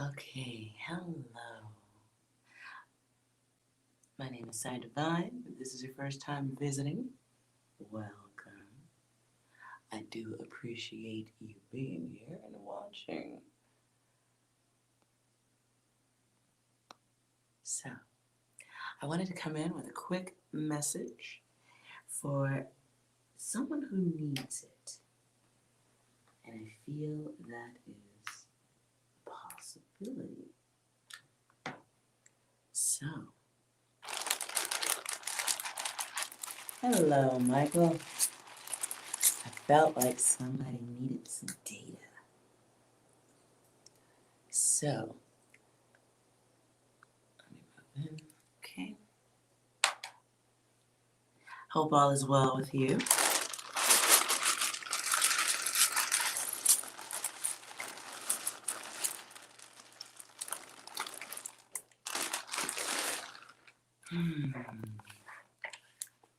Okay, hello. My name is Sai Divine. If this is your first time visiting, welcome. I do appreciate you being here and watching. So, I wanted to come in with a quick message for someone who needs it. And I feel that is a possibility. So, hello, Michael. I felt like somebody needed some data. So, let me move in. Okay. Hope all is well with you.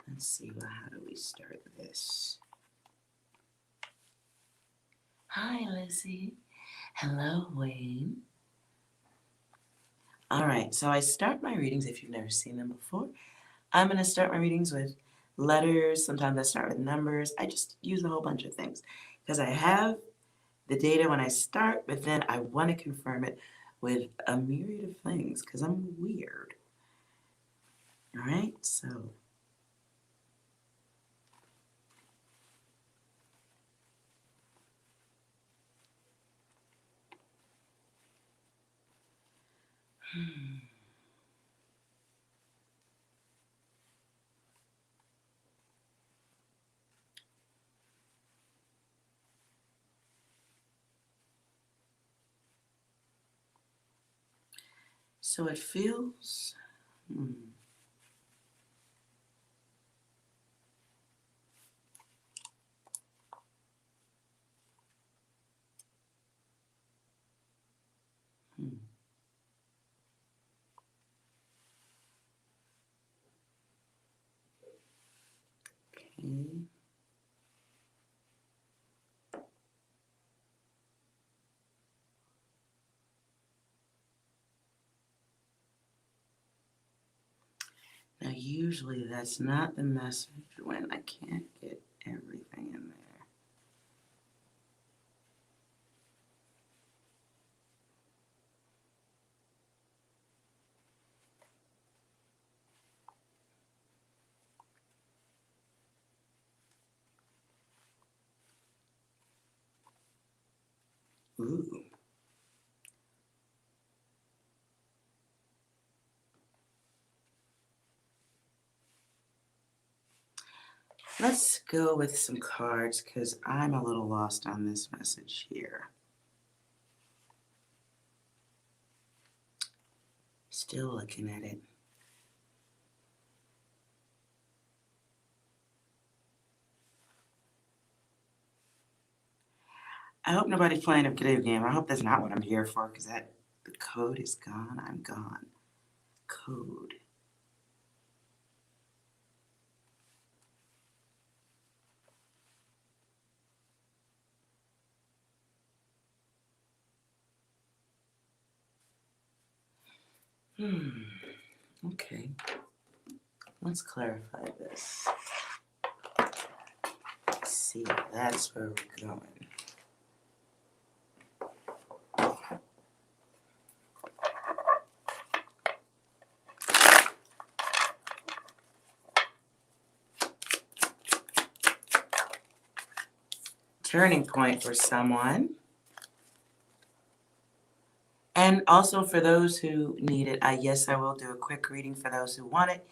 Let's see, well, how do we start this? Hi, Lizzie. Hello, Wayne. All right, so I start my readings, if you've never seen them before. I'm going to start my readings with letters. Sometimes I start with numbers. I just use a whole bunch of things because I have the data when I start, but then I want to confirm it with a myriad of things because I'm weird. All right, so so it feels. Okay. Now, usually that's not the message when I can't get everything in there. Ooh. Let's go with some cards because I'm a little lost on this message here. Still looking at it. I hope nobody's playing a video game. I hope that's not what I'm here for because the code is gone. I'm gone. Code. Okay. Let's clarify this. Let's see, that's where we're going. Turning point for someone. And also for those who need it, yes, I will do a quick reading for those who want it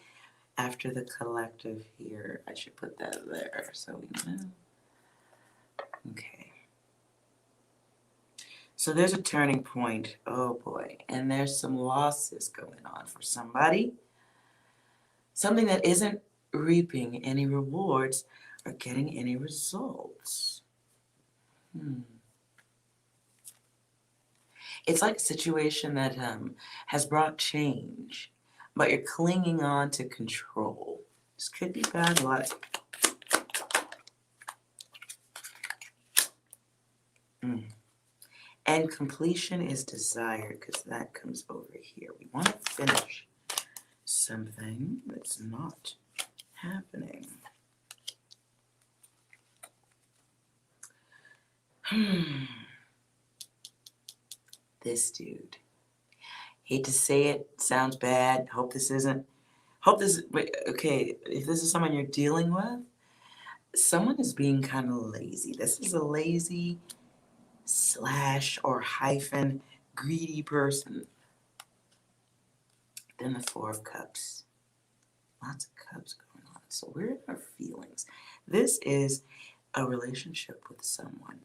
after the collective here. I should put that there so we know. Okay. So there's a turning point. Oh boy. And there's some losses going on for somebody. Something that isn't reaping any rewards or getting any results. It's like a situation that has brought change, but you're clinging on to control. This could be bad luck. And completion is desired because that comes over here. We want to finish something that's not happening. This dude. Hate to say it, sounds bad. Hope this, wait, okay, if this is someone you're dealing with, someone is being kind of lazy. This is a lazy slash or hyphen greedy person. Then the Four of Cups. Lots of cups going on. So we're in our feelings. This is a relationship with someone.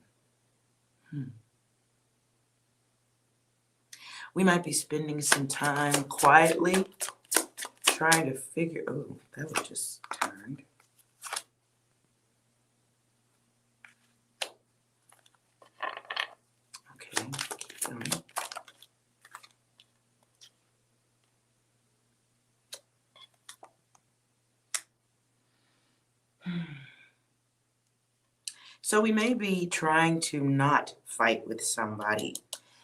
We might be spending some time quietly trying to figure, oh, that was just turned. Okay, keep going. So we may be trying to not fight with somebody.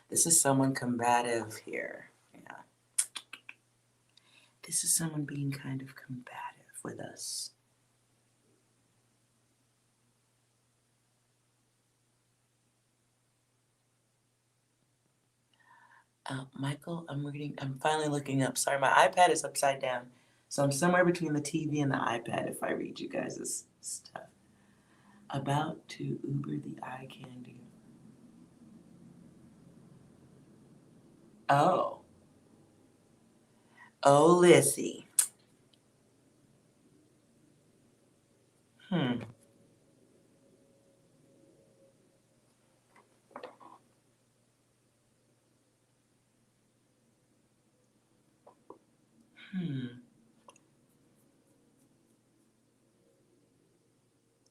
This is someone combative here. Yeah. This is someone being kind of combative with us. Michael, I'm finally looking up. Sorry, my iPad is upside down. So I'm somewhere between the TV and the iPad if I read you guys' stuff. About to Uber the eye candy. Oh. Oh, Lizzie. Hmm.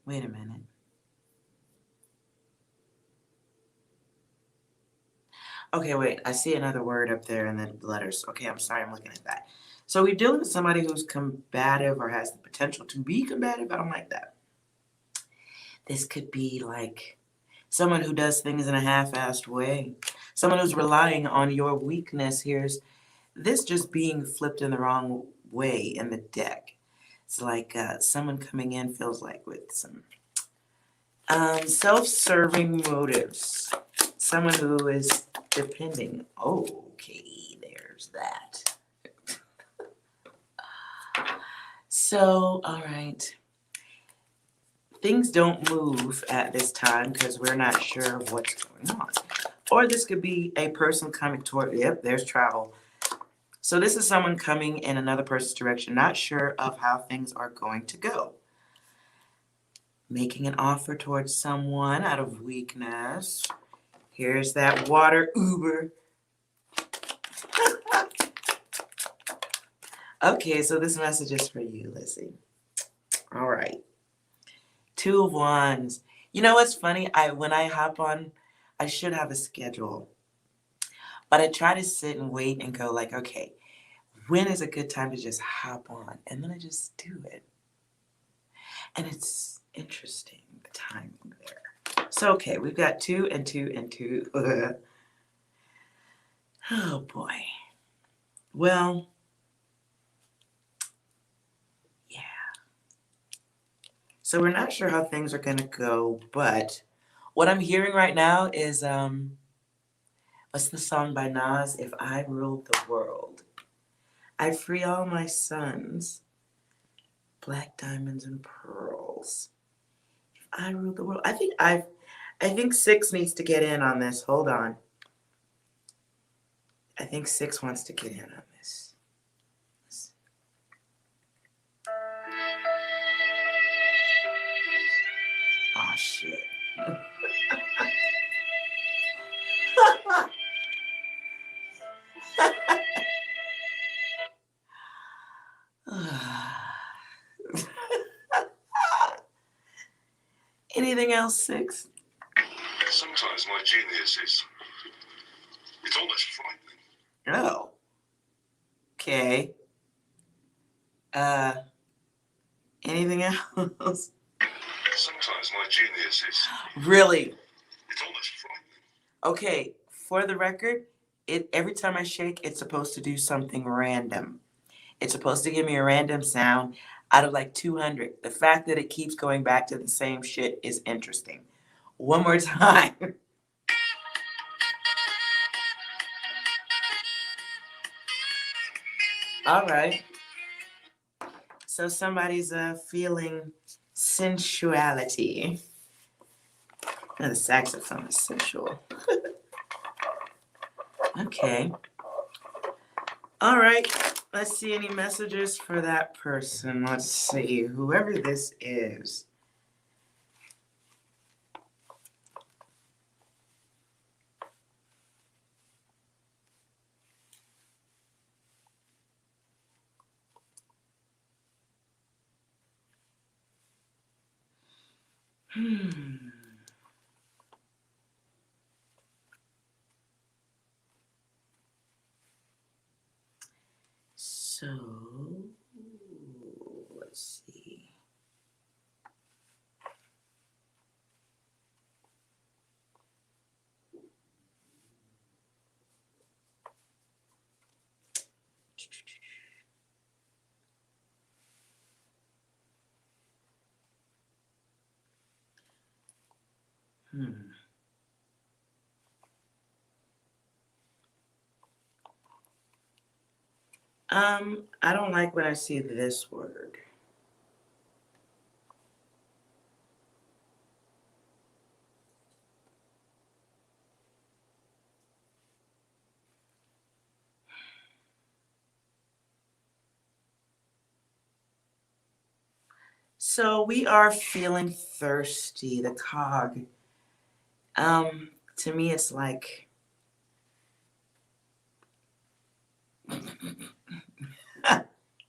Wait a minute. Okay, wait. I see another word up there in the letters. Okay, I'm sorry. I'm looking at that. So we're dealing with somebody who's combative or has the potential to be combative. I don't like that. This could be like someone who does things in a half-assed way. Someone who's relying on your weakness. Here's this just being flipped in the wrong way in the deck. It's like someone coming in feels like with some self-serving motives. Someone who is depending. Oh, okay, there's that. So, all right. Things don't move at this time because we're not sure of what's going on. Or this could be a person coming toward, yep, there's travel. So this is someone coming in another person's direction, not sure of how things are going to go. Making an offer towards someone out of weakness. Here's that water Uber. Okay, so this message is for you, Lizzie. All right. Two of Wands. You know what's funny? When I hop on, I should have a schedule. But I try to sit and wait and go like, okay, when is a good time to just hop on? And then I just do it. And it's interesting, the timing there. So, okay, we've got 2 and 2 and 2. Oh, boy. Well, yeah. So we're not sure how things are going to go, but what I'm hearing right now is, what's the song by Nas? If I Ruled the World. I'd free all my sons, black diamonds and pearls. If I ruled the world. I think 6 needs to get in on this. Hold on. I think 6 wants to get in on this. Oh shit. Anything else, 6? Sometimes my genius is, it's almost frightening. Oh. Okay. Anything else? Sometimes my genius is, Really? it's almost frightening. Okay, for the record, every time I shake, it's supposed to do something random. It's supposed to give me a random sound out of like 200. The fact that it keeps going back to the same shit is interesting. One more time. All right. So somebody's feeling sensuality. Oh, the saxophone is sensual. Okay. All right. Let's see any messages for that person. Let's see. Whoever this is. Hmm. So, let's see. Hmm. I don't like when I see this word. So we are feeling thirsty, the cog. To me it's like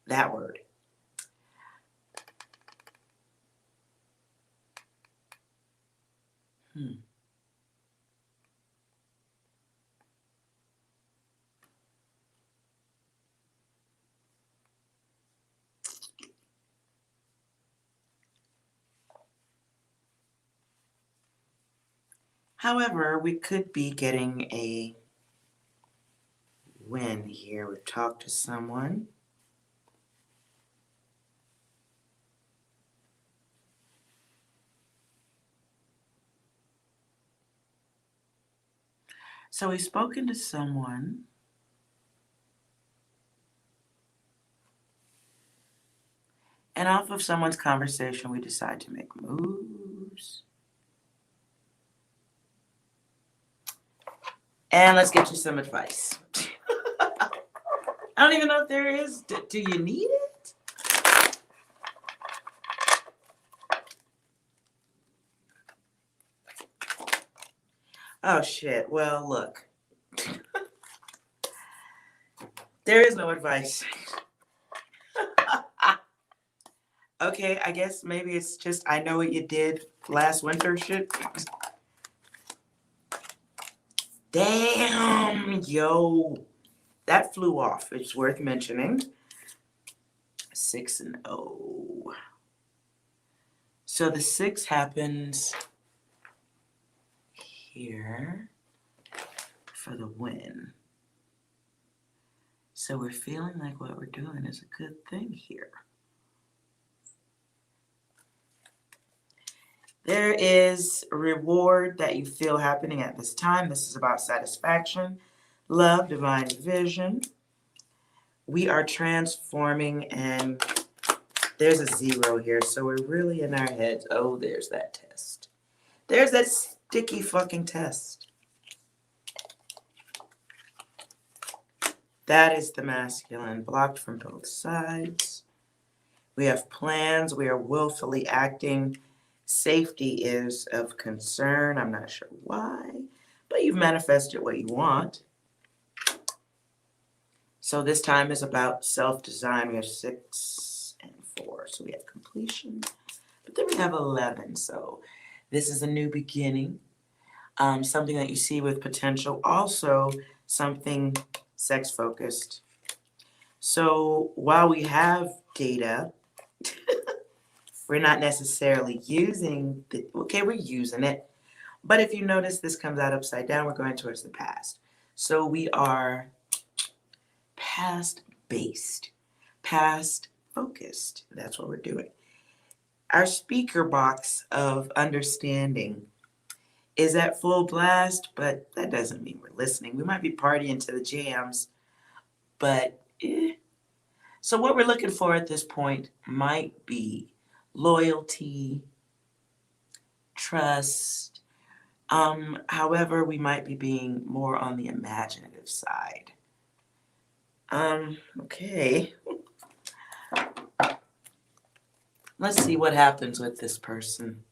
that word. Hmm. However, we could be getting a win here. We've talked to someone. So we've spoken to someone. And off of someone's conversation, we decide to make moves. And let's get you some advice. I don't even know if there is. Do you need it? Oh, shit. Well, look. There is no advice. Okay, I guess maybe it's just I know what you did last winter shit. Damn, yo. That flew off. It's worth mentioning. 6-0. So the 6 happens here for the win. So we're feeling like what we're doing is a good thing here. There is a reward that you feel happening at this time. This is about satisfaction, love, divine vision. We are transforming, and there's a 0 here, so we're really in our heads. Oh, there's that test. There's that sticky fucking test. That is the masculine, blocked from both sides. We have plans. We are willfully acting. Safety is of concern. I'm not sure why, but you've manifested what you want. So this time is about self-design. We have 6 and 4. So we have completion. But then we have 11. So this is a new beginning. Something that you see with potential. Also something sex-focused. So while we have data, we're not necessarily using we're using it, But if you notice, this comes out upside down. We're going towards the past. So we are past based, past focused. That's what we're doing. Our speaker box of understanding is at full blast, but that doesn't mean we're listening. We might be partying to the jams, but So what we're looking for at this point might be loyalty, trust. However, we might be being more on the imaginative side. Okay. Let's see what happens with this person.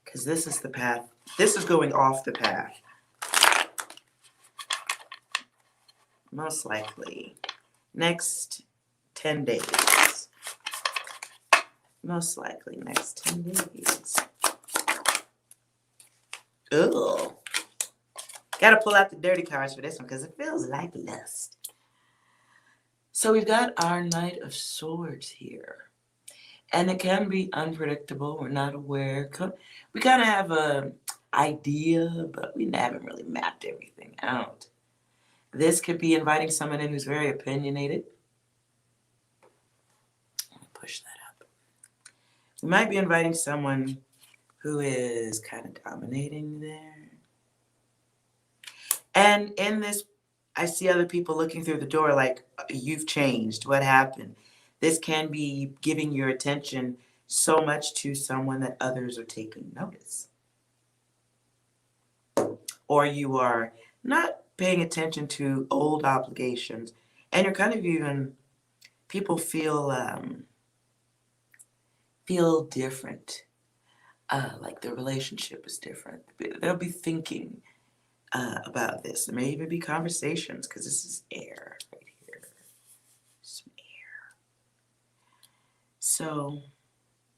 Because this is the path. This is going off the path. Most likely. Next 10 days. Most likely next 10 days. Ugh. Gotta pull out the dirty cards for this one because it feels like lust. So we've got our Knight of Swords here. And it can be unpredictable. We're not aware. We kind of have an idea, but we haven't really mapped everything out. This could be inviting someone in who's very opinionated. Let me push that up. We might be inviting someone who is kind of dominating there. And in this, I see other people looking through the door like, you've changed. What happened? This can be giving your attention so much to someone that others are taking notice. Or you are not paying attention to old obligations, and you're kind of even, people feel different, like the relationship is different. They'll be thinking about this. There may even be conversations, because this is air right here. Some air. So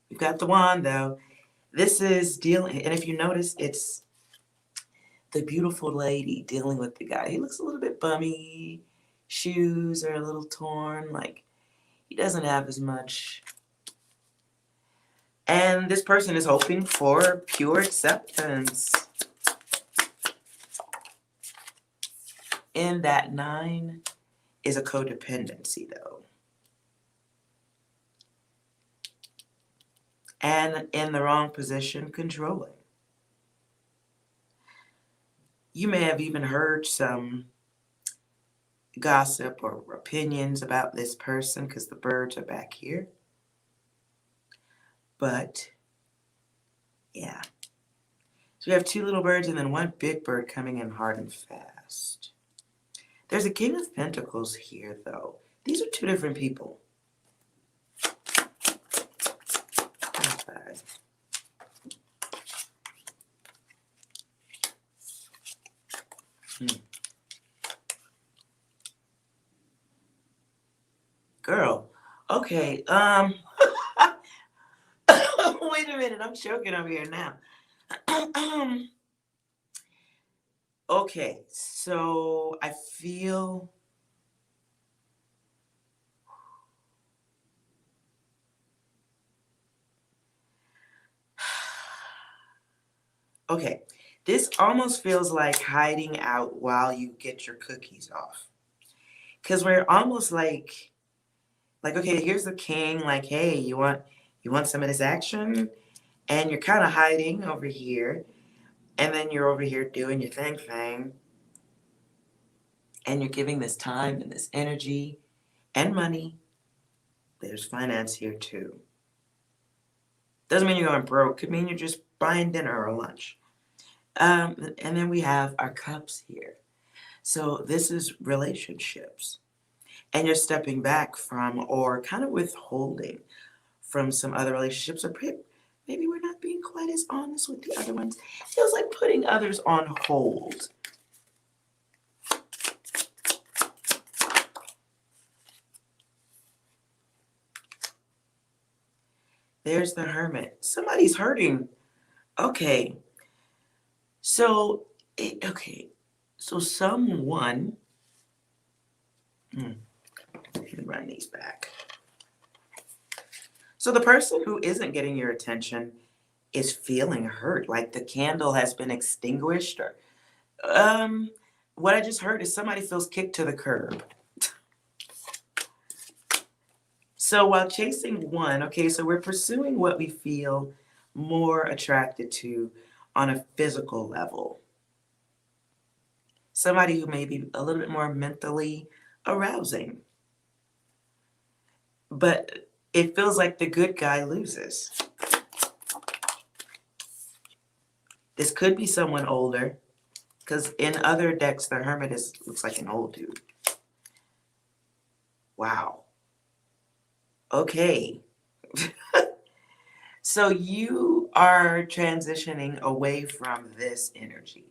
we've got the wand, though. This is dealing, and if you notice, it's the beautiful lady dealing with the guy. He looks a little bit bummy. Shoes are a little torn. Like, he doesn't have as much. And this person is hoping for pure acceptance. In that 9 is a codependency, though. And in the wrong position, controlling. You may have even heard some gossip or opinions about this person because the birds are back here. But, yeah. So we have 2 little birds and then 1 big bird coming in hard and fast. There's a King of Pentacles here, though. These are 2 different people. Not bad. Girl, okay, wait a minute, I'm choking over here now. Okay, so I feel okay, this almost feels like hiding out while you get your cookies off. Because we're almost like, okay, here's the king, like, hey, you want some of this action? And you're kind of hiding over here. And then you're over here doing your thing. And you're giving this time and this energy and money. There's finance here too. Doesn't mean you're going broke. Could mean you're just buying dinner or lunch. And then we have our cups here. So this is relationships. And you're stepping back from or kind of withholding from some other relationships. Or maybe we're not being quite as honest with the other ones. It feels like putting others on hold. There's the Hermit. Somebody's hurting. Okay. So someone, let me run these back. So the person who isn't getting your attention is feeling hurt, like the candle has been extinguished or what I just heard is somebody feels kicked to the curb. So while chasing one, okay, so we're pursuing what we feel more attracted to on a physical level. Somebody who may be a little bit more mentally arousing. But it feels like the good guy loses. This could be someone older, because in other decks, the Hermit looks like an old dude. Wow. Okay. So you are transitioning away from this energy.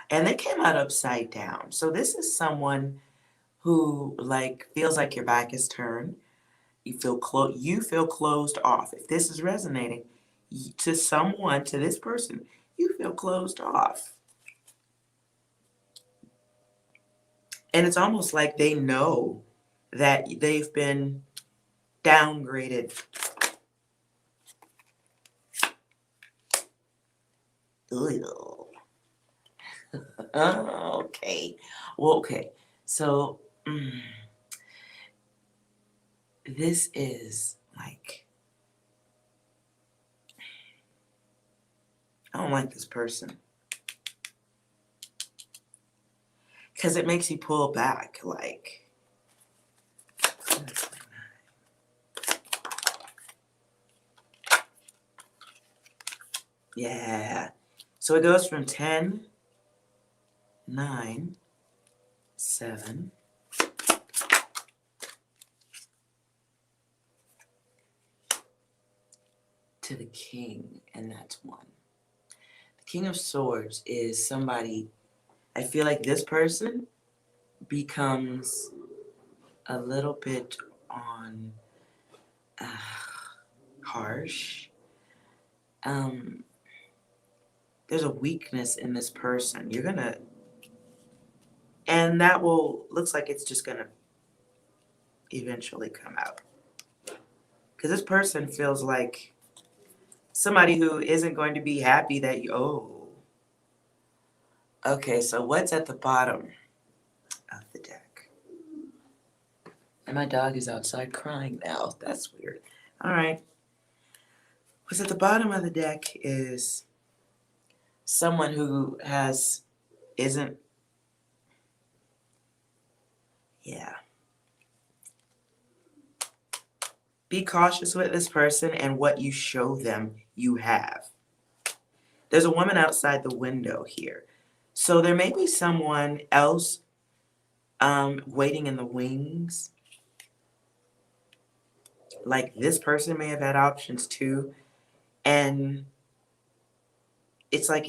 And they came out upside down. So this is someone who like feels like your back is turned. You feel closed off. If this is resonating to someone, to this person, you feel closed off. And it's almost like they know that they've been downgraded. Ew. Okay. Well, okay. So, this is like, I don't like this person. Because it makes you pull back, like. Yeah. So it goes from 10, 9, 7, to the King, and that's 1. The King of Swords is somebody, I feel like this person becomes a little bit on harsh. There's a weakness in this person. You're gonna, and that looks like it's just gonna eventually come out. Because this person feels like somebody who isn't going to be happy that you, oh. Okay, so what's at the bottom of the deck? And my dog is outside crying now. That's weird. All right. What's at the bottom of the deck is someone who isn't, yeah. Be cautious with this person and what you show them you have. There's a woman outside the window here. So there may be someone else waiting in the wings. Like this person may have had options too. And it's like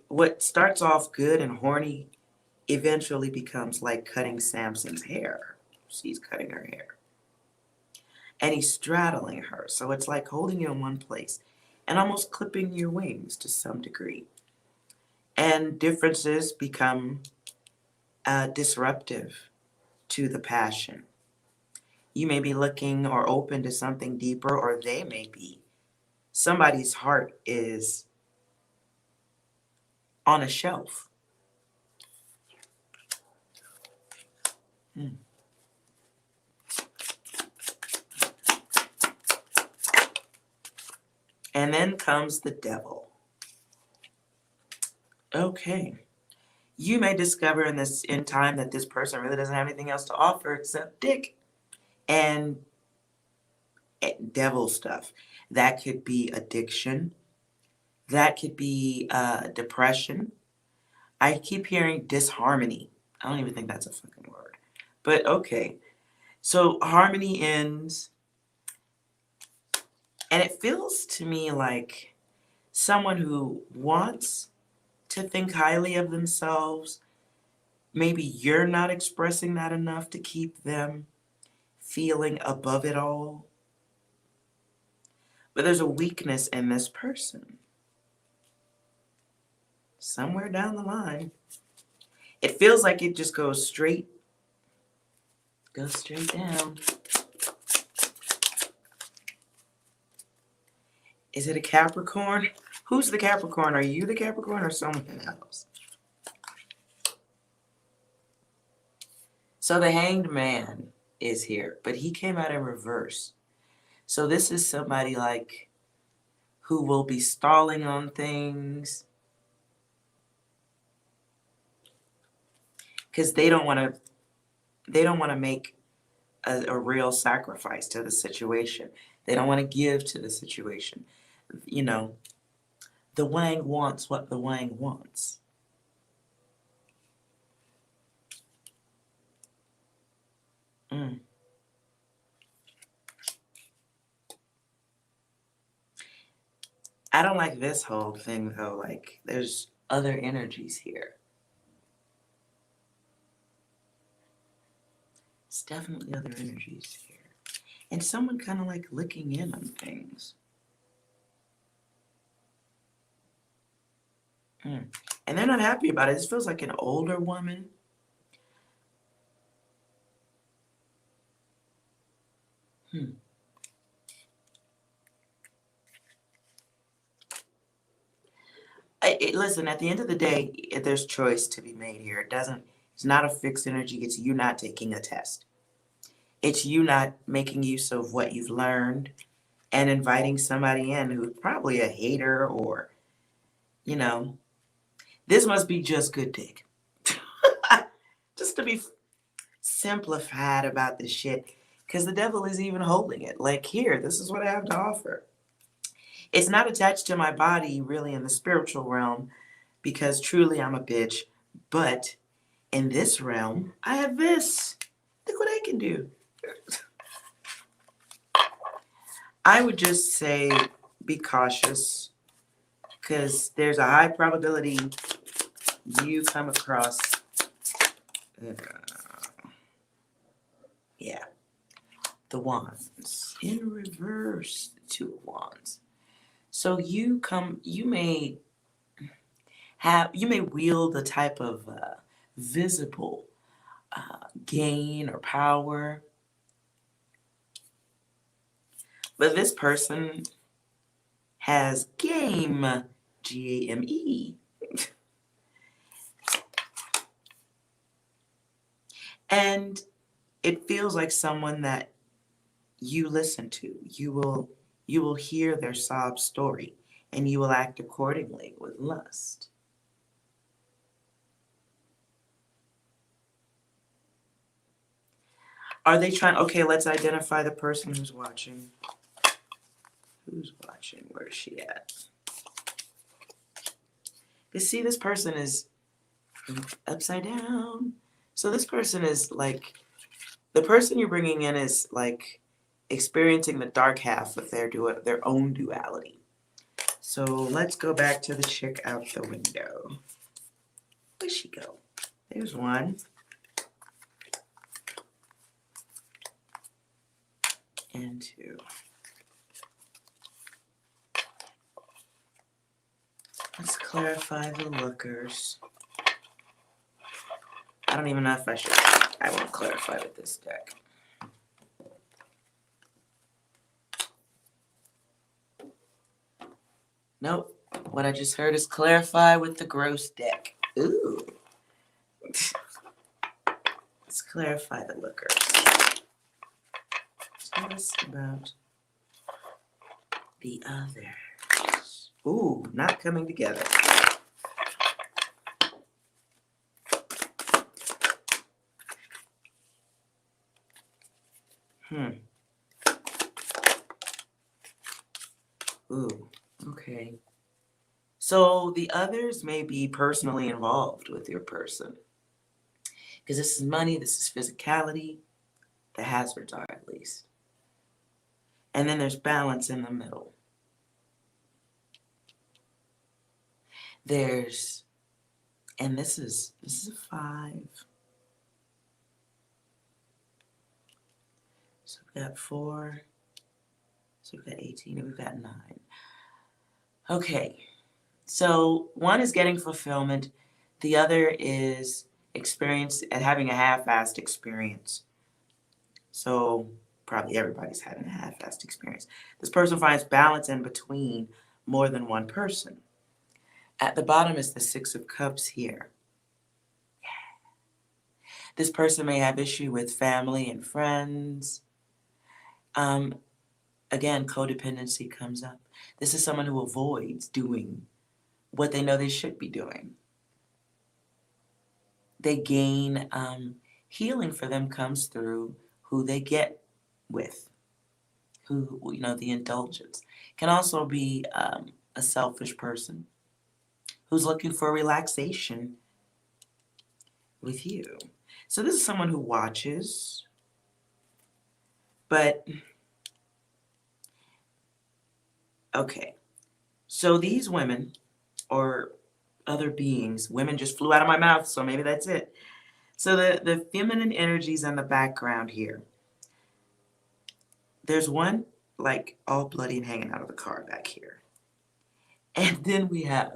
what starts off good and horny eventually becomes like cutting Samson's hair. She's cutting her hair. And he's straddling her. So it's like holding you in one place and almost clipping your wings to some degree. And differences become disruptive to the passion. You may be looking or open to something deeper, or they may be. Somebody's heart is on a shelf. And then comes the devil. Okay. You may discover in time that this person really doesn't have anything else to offer except dick and devil stuff. That could be addiction. That could be depression. I keep hearing disharmony. I don't even think that's a fucking word. But okay. So harmony ends. And it feels to me like someone who wants to think highly of themselves. Maybe you're not expressing that enough to keep them feeling above it all. But there's a weakness in this person. Somewhere down the line. It feels like it just goes straight down. Is it a Capricorn? Who's the Capricorn? Are you the Capricorn or someone else? So the Hanged Man is here, but he came out in reverse. So this is somebody like who will be stalling on things because they don't want to make a real sacrifice to the situation. They don't want to give to the situation. You know, the Wang wants what the Wang wants. I don't like this whole thing though. Like, there's other energies here. It's definitely other energies here. And someone kind of like licking in on things. And they're not happy about it. This feels like an older woman. Listen, at the end of the day, there's choice to be made here. It's not a fixed energy. It's you not taking a test. It's you not making use of what you've learned and inviting somebody in who's probably a hater or, you know, this must be just good dick. Just to be simplified about this shit, because the devil is even holding it. Like, here, this is what I have to offer. It's not attached to my body really in the spiritual realm because truly I'm a bitch. But in this realm, I have this. Look what I can do. I would just say be cautious because there's a high probability you come across. Yeah. The Wands. In reverse, the Two of Wands. So you may wield a type of visible gain or power, but this person has game, Game. And it feels like someone that you listen to. You will hear their sob story and you will act accordingly with lust. Are they trying? Okay, let's identify the person who's watching. Who's watching? Where is she at? You see, this person is upside down. So this person is like, the person you're bringing in is like experiencing the dark half of their own duality. So let's go back to the chick out the window. Where'd she go? There's one. And two. Let's clarify the lookers. I don't even know if I should. I won't clarify with this deck. Nope. What I just heard is clarify with the gross deck. Ooh. Let's clarify the lookers. Tell us about the others. Ooh, not coming together. Ooh, okay. So the others may be personally involved with your person. Because this is money, this is physicality. The hazards are, at least. And then there's balance in the middle. And this is a 5. So we've got 4. So we've got 18 and we've got 9. Okay. So one is getting fulfillment. The other is having a half-assed experience. So probably everybody's having a half-assed experience. This person finds balance in between more than one person. At the bottom is the Six of Cups here. This person may have issue with family and friends. Again, codependency comes up. This is someone who avoids doing what they know they should be doing. They gain healing for them comes through who they get with, who, the indulgence. Can also be a selfish person who's looking for relaxation with you. So this is someone who watches, but okay. So these women or other beings, women just flew out of my mouth, so maybe that's it. So the feminine energies in the background here. There's one like all bloody and hanging out of the car back here. And then we have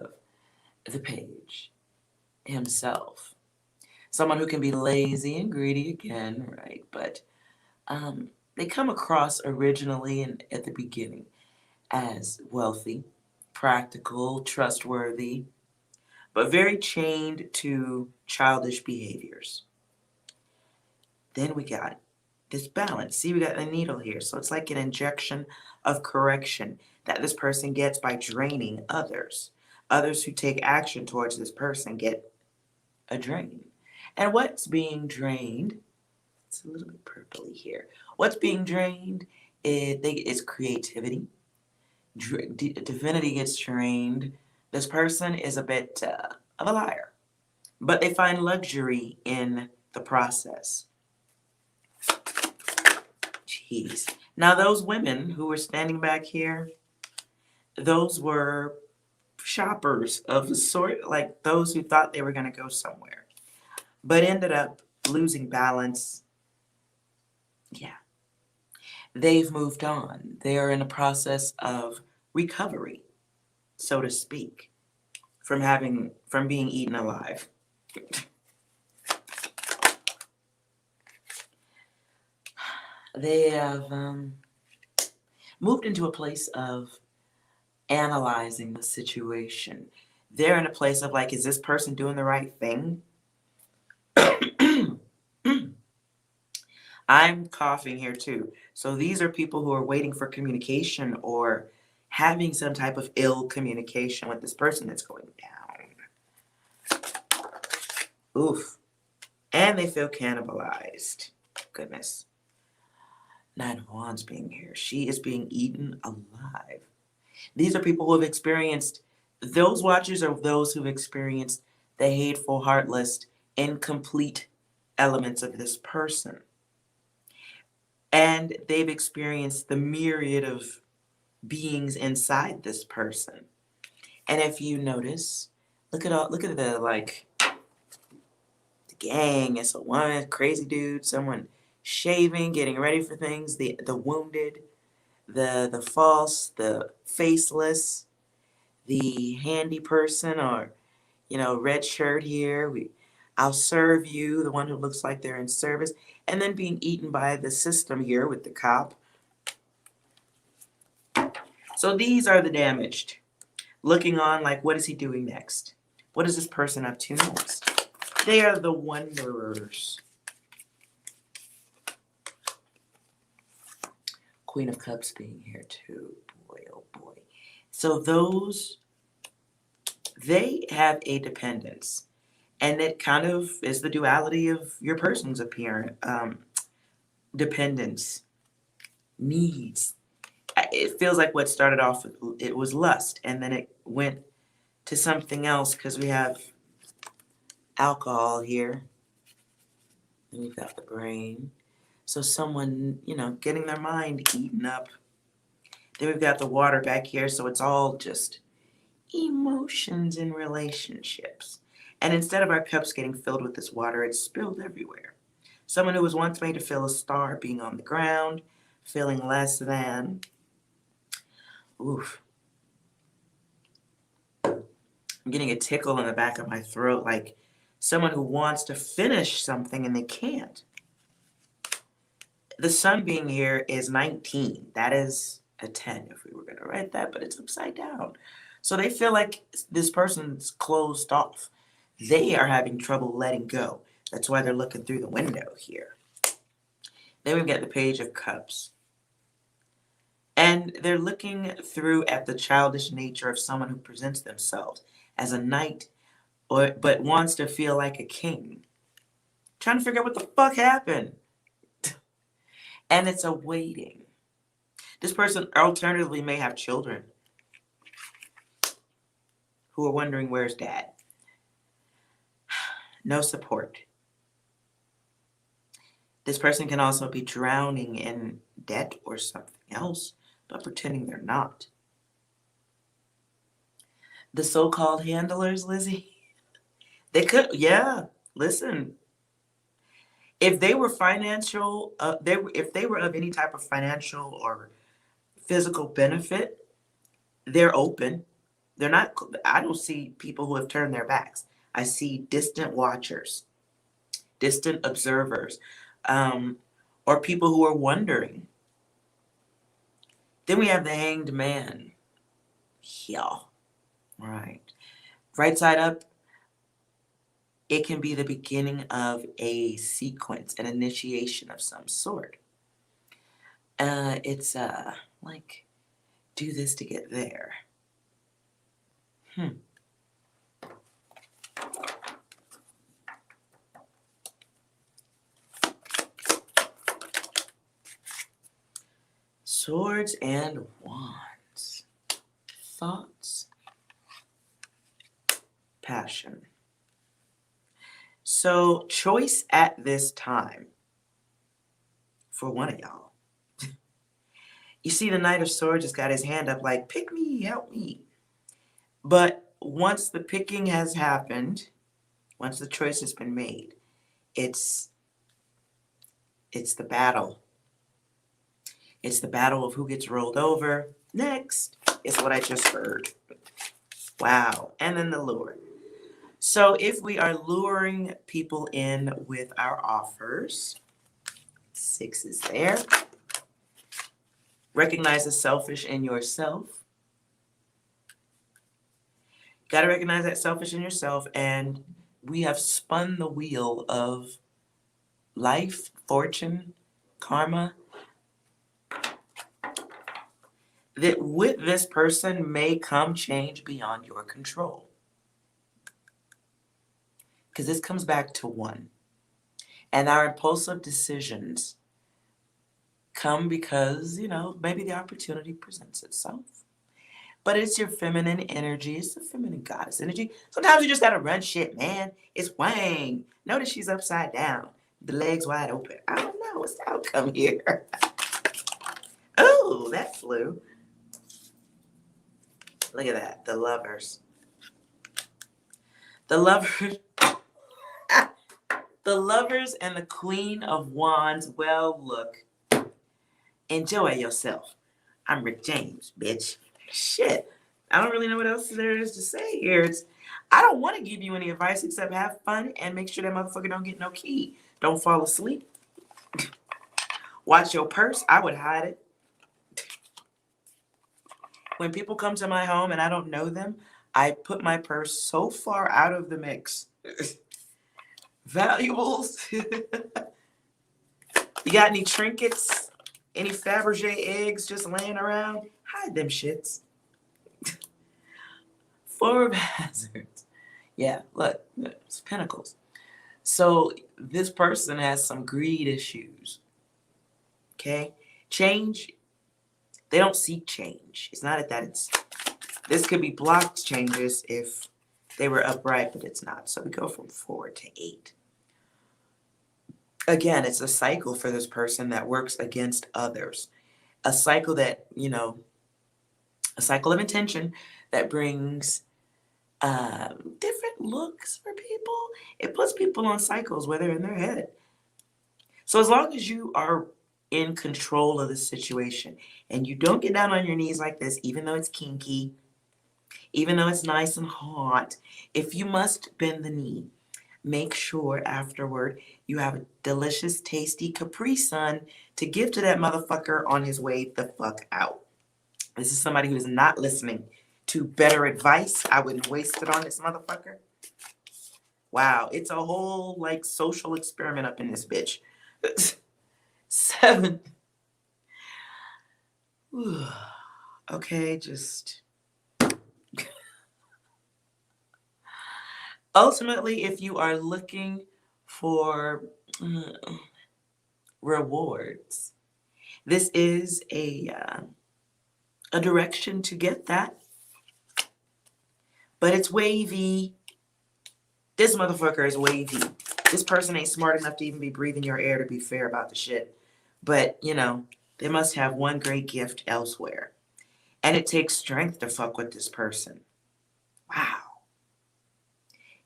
the page himself. Someone who can be lazy and greedy again, right? But they come across originally and at the beginning as wealthy, practical, trustworthy, but very chained to childish behaviors. Then we got this balance. See, we got the needle here. So it's like an injection of correction that this person gets by draining others. Others who take action towards this person get a drain. And what's being drained, it's a little bit purpley here. What's being drained is creativity. Divinity gets drained. This person is a bit of a liar, but they find luxury in the process. Jeez. Now those women who were standing back here, those were shoppers of the sort, like those who thought they were going to go somewhere, but ended up losing balance. Yeah. They've moved on. They are in a process of recovery, so to speak, from being eaten alive. They have moved into a place of analyzing the situation. They're in a place of like, is this person doing the right thing? I'm coughing here too. So these are people who are waiting for communication or having some type of ill communication with this person that's going down. Oof. And they feel cannibalized. Goodness. Nine of Wands being here. She is being eaten alive. These are people who have experienced, those watchers are those who've experienced the hateful, heartless, incomplete elements of this person. And they've experienced the myriad of beings inside this person. And if you notice, look at the like the gang. It's a one crazy dude, someone shaving, getting ready for things, the wounded, the false, the faceless, the handy person, or red shirt here. I'll serve you, the one who looks like they're in service, and then being eaten by the system here with the cop. So these are the damaged. Looking on like, what is he doing next? What is this person up to next? They are the wanderers. Queen of Cups being here too. Boy, oh boy. So those, they have a dependence. And it kind of is the duality of your person's appearance. Dependence. Needs. It feels like what started off, it was lust. And then it went to something else because we have alcohol here. And we've got the brain. So someone, getting their mind eaten up. Then we've got the water back here. So it's all just emotions in relationships. And instead of our cups getting filled with this water, it's spilled everywhere. Someone who was once made to feel a star being on the ground, feeling less than. Oof. I'm getting a tickle in the back of my throat, like someone who wants to finish something and they can't. The sun being here is 19. That is a 10 if we were going to write that, but it's upside down. So they feel like this person's closed off. They are having trouble letting go. That's why they're looking through the window here. Then we've got the Page of Cups. And they're looking through at the childish nature of someone who presents themselves as a knight but wants to feel like a king. Trying to figure out what the fuck happened. And it's a waiting. This person alternatively may have children who are wondering where's dad. No support. This person can also be drowning in debt or something else, but pretending they're not. The so-called handlers, Lizzie, they could, yeah, listen. If they were financial, if they were of any type of financial or physical benefit, they're open. They're not, I don't see people who have turned their backs. I see distant watchers, distant observers, or people who are wondering. Then we have the Hanged Man. Yeah, right. Right side up, it can be the beginning of a sequence, an initiation of some sort. It's like, do this to get there. Swords and Wands. Thoughts. Passion. So, choice at this time for one of y'all. You see the Knight of Swords has got his hand up like, pick me, help me. But once the picking has happened, once the choice has been made, it's the battle. It's the battle of who gets rolled over next. It's what I just heard. Wow. And then the lure. So if we are luring people in with our offers, 6 is there. Recognize the selfish in yourself. Got to recognize that selfish in yourself, and we have spun the wheel of life, fortune, karma. That with this person may come change beyond your control. Because this comes back to 1. And our impulsive decisions come because, maybe the opportunity presents itself. But it's your feminine energy. It's the feminine goddess energy. Sometimes you just got to run shit, man. It's Wang. Notice she's upside down. The legs wide open. I don't know. What's the outcome here? Oh, that flew. Look at that. The Lovers. The Lovers. The Lovers and the Queen of Wands. Well, look. Enjoy yourself. I'm Rick James, bitch. Shit. I don't really know what else there is to say here. I don't want to give you any advice except have fun and make sure that motherfucker don't get no key. Don't fall asleep. Watch your purse. I would hide it. When people come to my home and I don't know them, I put my purse so far out of the mix. Valuables. You got any trinkets? Any Fabergé eggs just laying around? Hide them shits. 4 of Hazards. Yeah, look, it's Pentacles. So this person has some greed issues. Okay? Change. They don't seek change. It's not that this could be blocked changes if they were upright, but it's not. So we go from 4 to 8. Again, it's a cycle for this person that works against others. A cycle that, a cycle of intention that brings different looks for people. It puts people on cycles where they're in their head. So as long as you are in control of the situation and you don't get down on your knees like this, even though it's kinky, even though it's nice and hot, if you must bend the knee, make sure afterward You have a delicious, tasty Capri Sun to give to that motherfucker on his way the fuck out. This is somebody who is not listening to better advice. I wouldn't waste it on this motherfucker. Wow, it's a whole like social experiment up in this bitch. 7. Okay, just ultimately, if you are looking for rewards, this is a direction to get that, but it's wavy. This motherfucker is wavy. This person ain't smart enough to even be breathing your air, to be fair about the shit. But, you know, they must have one great gift elsewhere. And it takes strength to fuck with this person. Wow.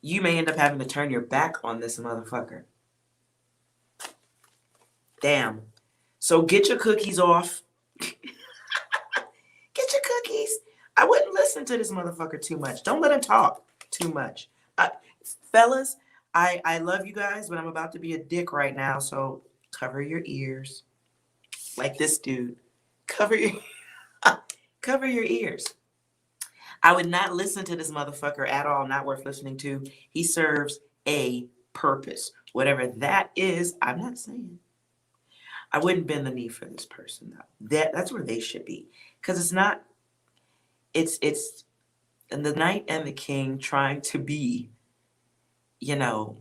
You may end up having to turn your back on this motherfucker. Damn. So get your cookies off. Get your cookies. I wouldn't listen to this motherfucker too much. Don't let him talk too much. Fellas, I love you guys, but I'm about to be a dick right now, so cover your ears. Like this dude. Cover your ears. I would not listen to this motherfucker at all. Not worth listening to. He serves a purpose. Whatever that is, I'm not saying. I wouldn't bend the knee for this person, though. That's where they should be. Because it's not, it's the knight and the king trying to be, you know,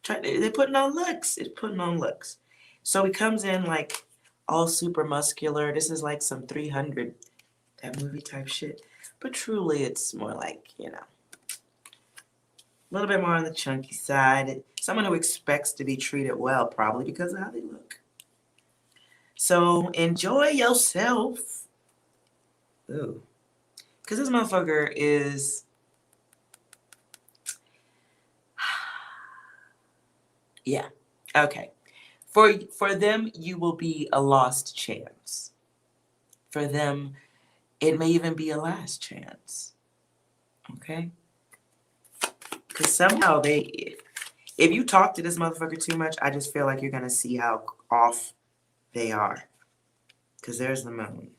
they're putting on looks. It's putting on looks. So he comes in like all super muscular. This is like some 300, that movie type shit. But truly, it's more like, you know, a little bit more on the chunky side. Someone who expects to be treated well, probably because of how they look. So enjoy yourself. Ooh. Because this motherfucker is... yeah. Okay. For them, you will be a lost chance. For them, it may even be a last chance. Okay? Because somehow if you talk to this motherfucker too much, I just feel like you're going to see how off they are. Because there's the moon.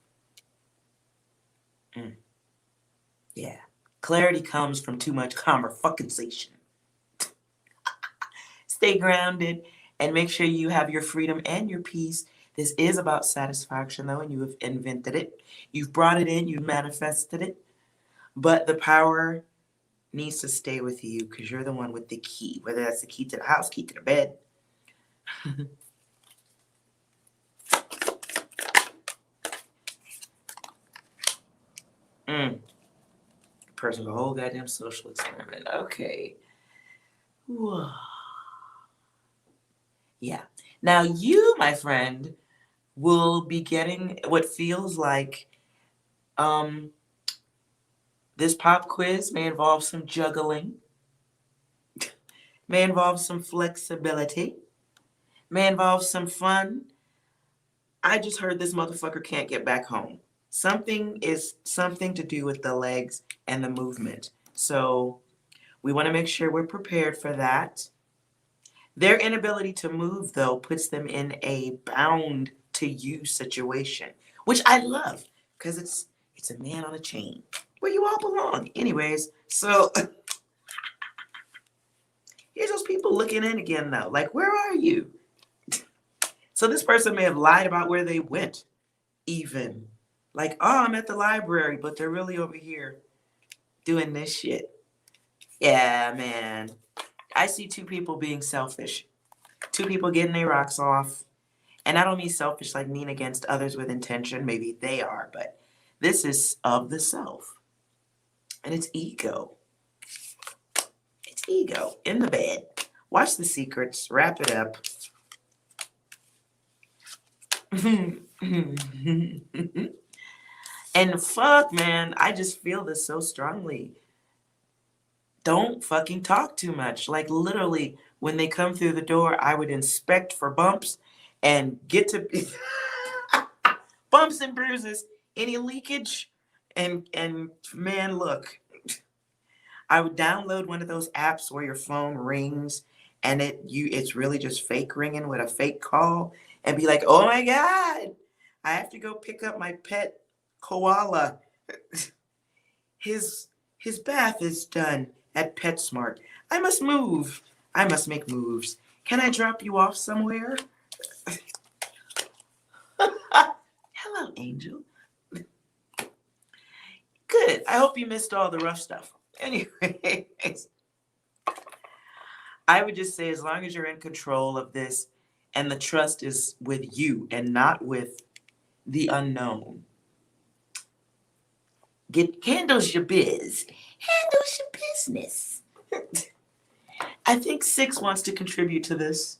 Yeah. Clarity comes from too much conversation. Stay grounded and make sure you have your freedom and your peace. This is about satisfaction, though, and you have invented it. You've brought it in. You've manifested it. But the power needs to stay with you because you're the one with the key, whether that's the key to the house, key to the bed. Person, the whole goddamn social experiment. Okay. Whoa. Yeah. Now you, my friend, will be getting what feels like this pop quiz may involve some juggling, may involve some flexibility, may involve some fun. I just heard this motherfucker can't get back home. Something to do with the legs and the movement. So we want to make sure we're prepared for that. Their inability to move, though, puts them in a bound to you situation, which I love because it's a man on a chain where you all belong. Anyways, so here's those people looking in again, though. Like, where are you? So this person may have lied about where they went, even. Like, oh, I'm at the library, but they're really over here doing this shit. Yeah, man. I see two people being selfish. Two people getting their rocks off. And I don't mean selfish like mean against others with intention. Maybe they are, but this is of the self. And it's ego. It's ego in the bed. Watch The Secrets. Wrap it up. And fuck, man, I just feel this so strongly. Don't fucking talk too much. Like literally, when they come through the door, I would inspect for bumps and get to bumps and bruises, any leakage, and man, look, I would download one of those apps where your phone rings and it's really just fake ringing with a fake call, and be like, oh my God, I have to go pick up my pet koala. His bath is done at PetSmart. I must move. I must make moves. Can I drop you off somewhere? Hello, Angel. Good. I hope you missed all the rough stuff. Anyways, I would just say as long as you're in control of this and the trust is with you and not with the unknown, handles your biz. Handles your business. I think 6 wants to contribute to this.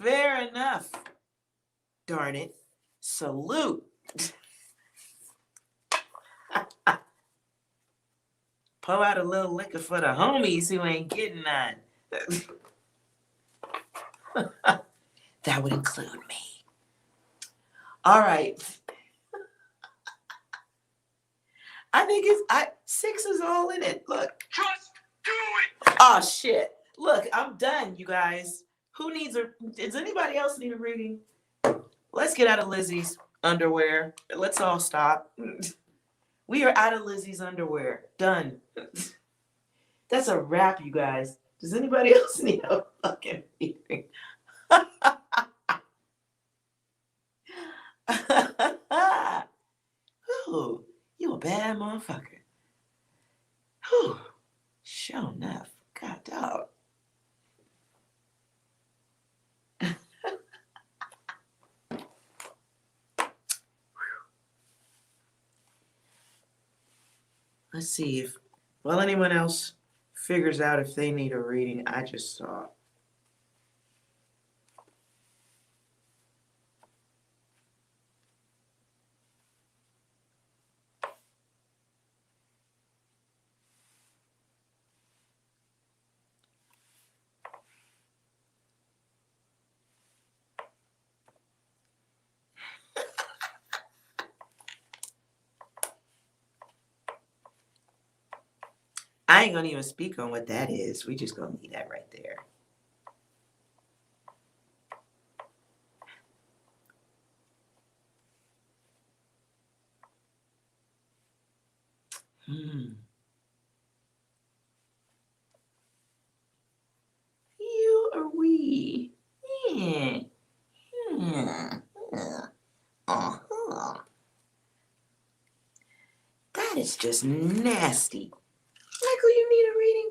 Fair enough. Darn it. Salute. Pull out a little liquor for the homies who ain't getting none. That would include me. All right. I think 6 is all in it. Look. Just do it! Oh, shit. Look, I'm done, you guys. Does anybody else need a reading? Let's get out of Lizzie's underwear. Let's all stop. We are out of Lizzie's underwear. Done. That's a wrap, you guys. Does anybody else need a fucking reading? Ooh, you a bad motherfucker. Whew. Sure enough. God dog. Let's see if, well, anyone else figures out if they need a reading. I just saw. I ain't gonna even speak on what that is. We just gonna leave that right there. You or we? Yeah. Uh-huh. That is just nasty. Michael, you need a reading?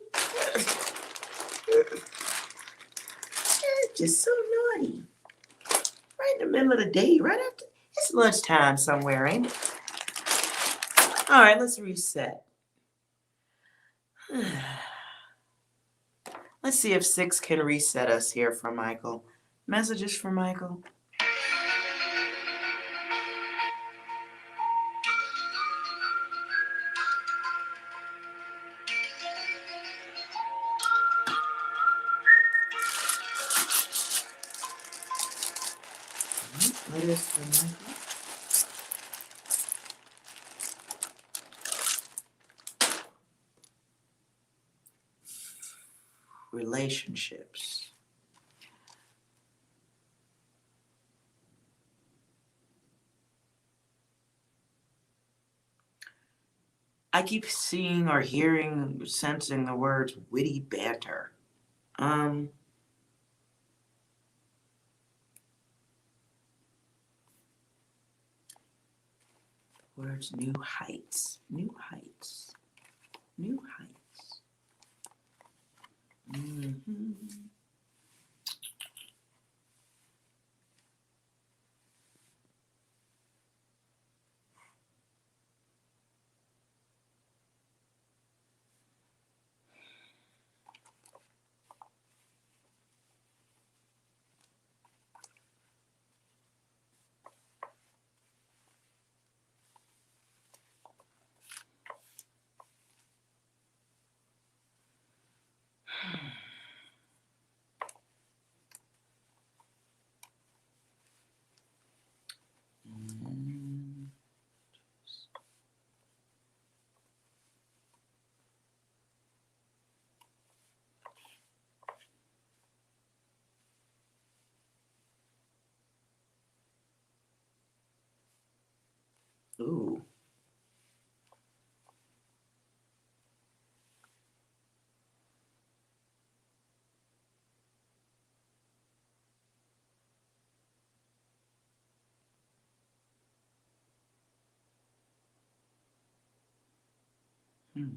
It's just so naughty. Right in the middle of the day, right after. It's lunchtime somewhere, ain't it? All right, let's reset. Let's see if 6 can reset us here for Michael. Messages for Michael. Letters for Michael. Relationships. I keep seeing or hearing, sensing the words witty banter. Words new heights. New heights. New heights. Mm-hmm. Ooh. Hmm.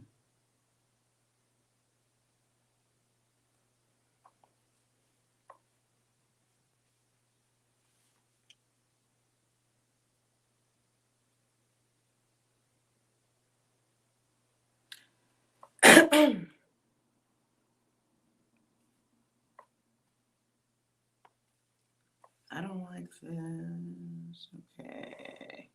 I don't like this. Okay.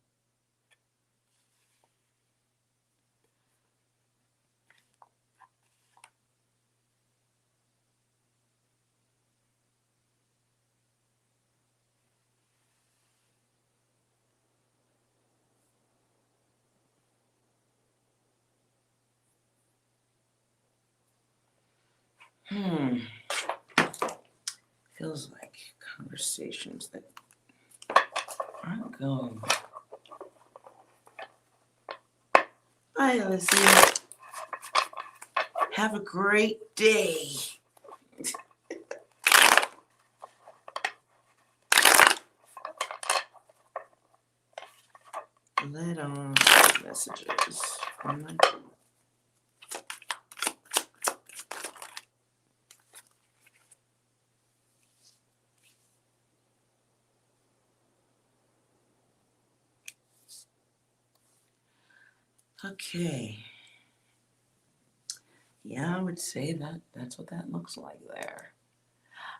Hmm. Feels like conversations that aren't going. Bye, Alicia. Have a great day. Let on messages from my Okay. Yeah, I would say that that's what that looks like there.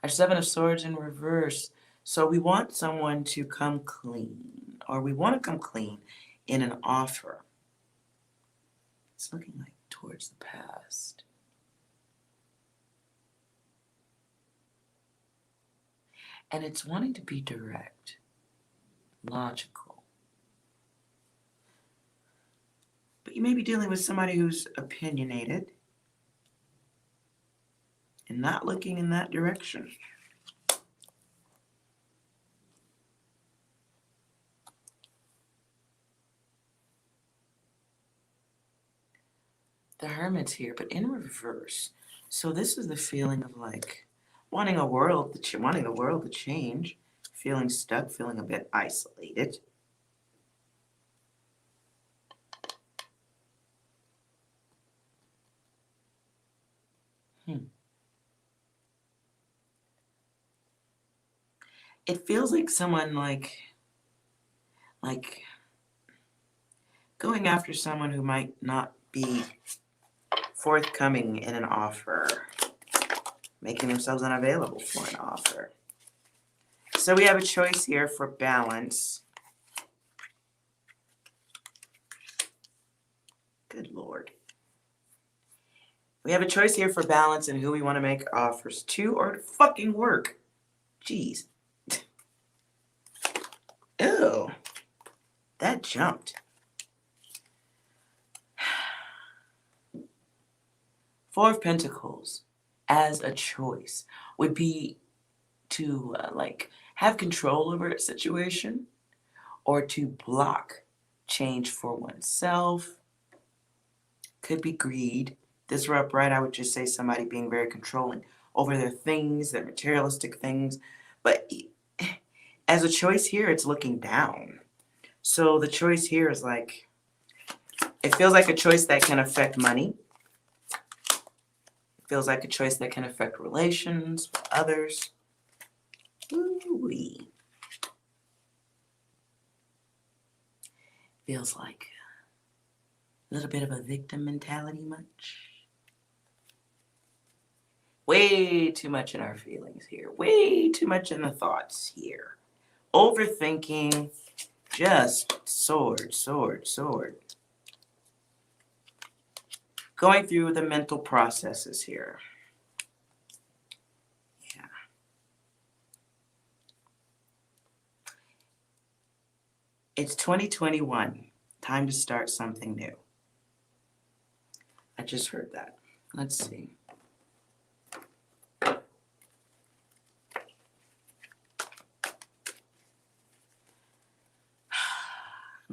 Our Seven of Swords in reverse. So we want someone to come clean, or we want to come clean in an offer. It's looking like towards the past. And it's wanting to be direct, logical. But you may be dealing with somebody who's opinionated and not looking in that direction. The Hermit's here, but in reverse. So this is the feeling of like wanting the world to change, feeling stuck, feeling a bit isolated. It feels like someone like going after someone who might not be forthcoming in an offer, making themselves unavailable for an offer. So we have a choice here for balance. Good Lord. We have a choice here for balance and who we want to make offers to or to fucking work. Jeez. Ew. That jumped. Four of Pentacles as a choice would be to have control over a situation or to block change for oneself. Could be greed. This were upright, I would just say somebody being very controlling over their things, their materialistic things. But as a choice here, it's looking down. So the choice here is like, it feels like a choice that can affect money. It feels like a choice that can affect relations with others. Ooh-wee. Feels like a little bit of a victim mentality much. Way too much in our feelings here. Way too much in the thoughts here. Overthinking. Just sword, sword, sword. Going through the mental processes here. Yeah. It's 2021. Time to start something new. I just heard that. Let's see.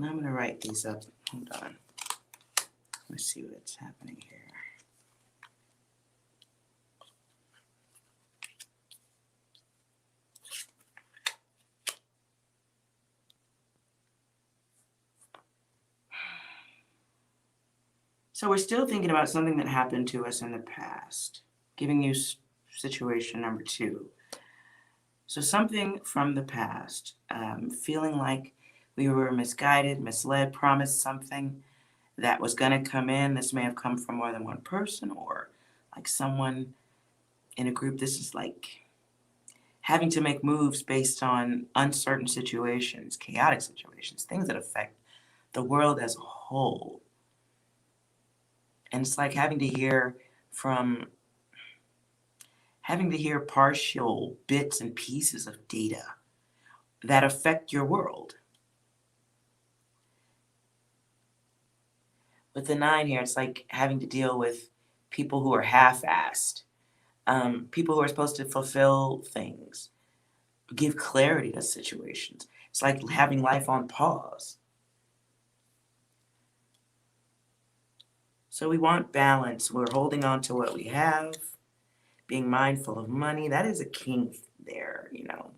And I'm going to write these up. Hold on. Let's see what's happening here. So we're still thinking about something that happened to us in the past. Giving you situation number 2. So something from the past, feeling like we were misguided, misled, promised something that was going to come in. This may have come from more than one person or like someone in a group. This is like having to make moves based on uncertain situations, chaotic situations, things that affect the world as a whole. And it's like having to hear partial bits and pieces of data that affect your world. With the 9 here, it's like having to deal with people who are half-assed, people who are supposed to fulfill things, give clarity to situations. It's like having life on pause. So we want balance. We're holding on to what we have, being mindful of money. That is a king there, you know.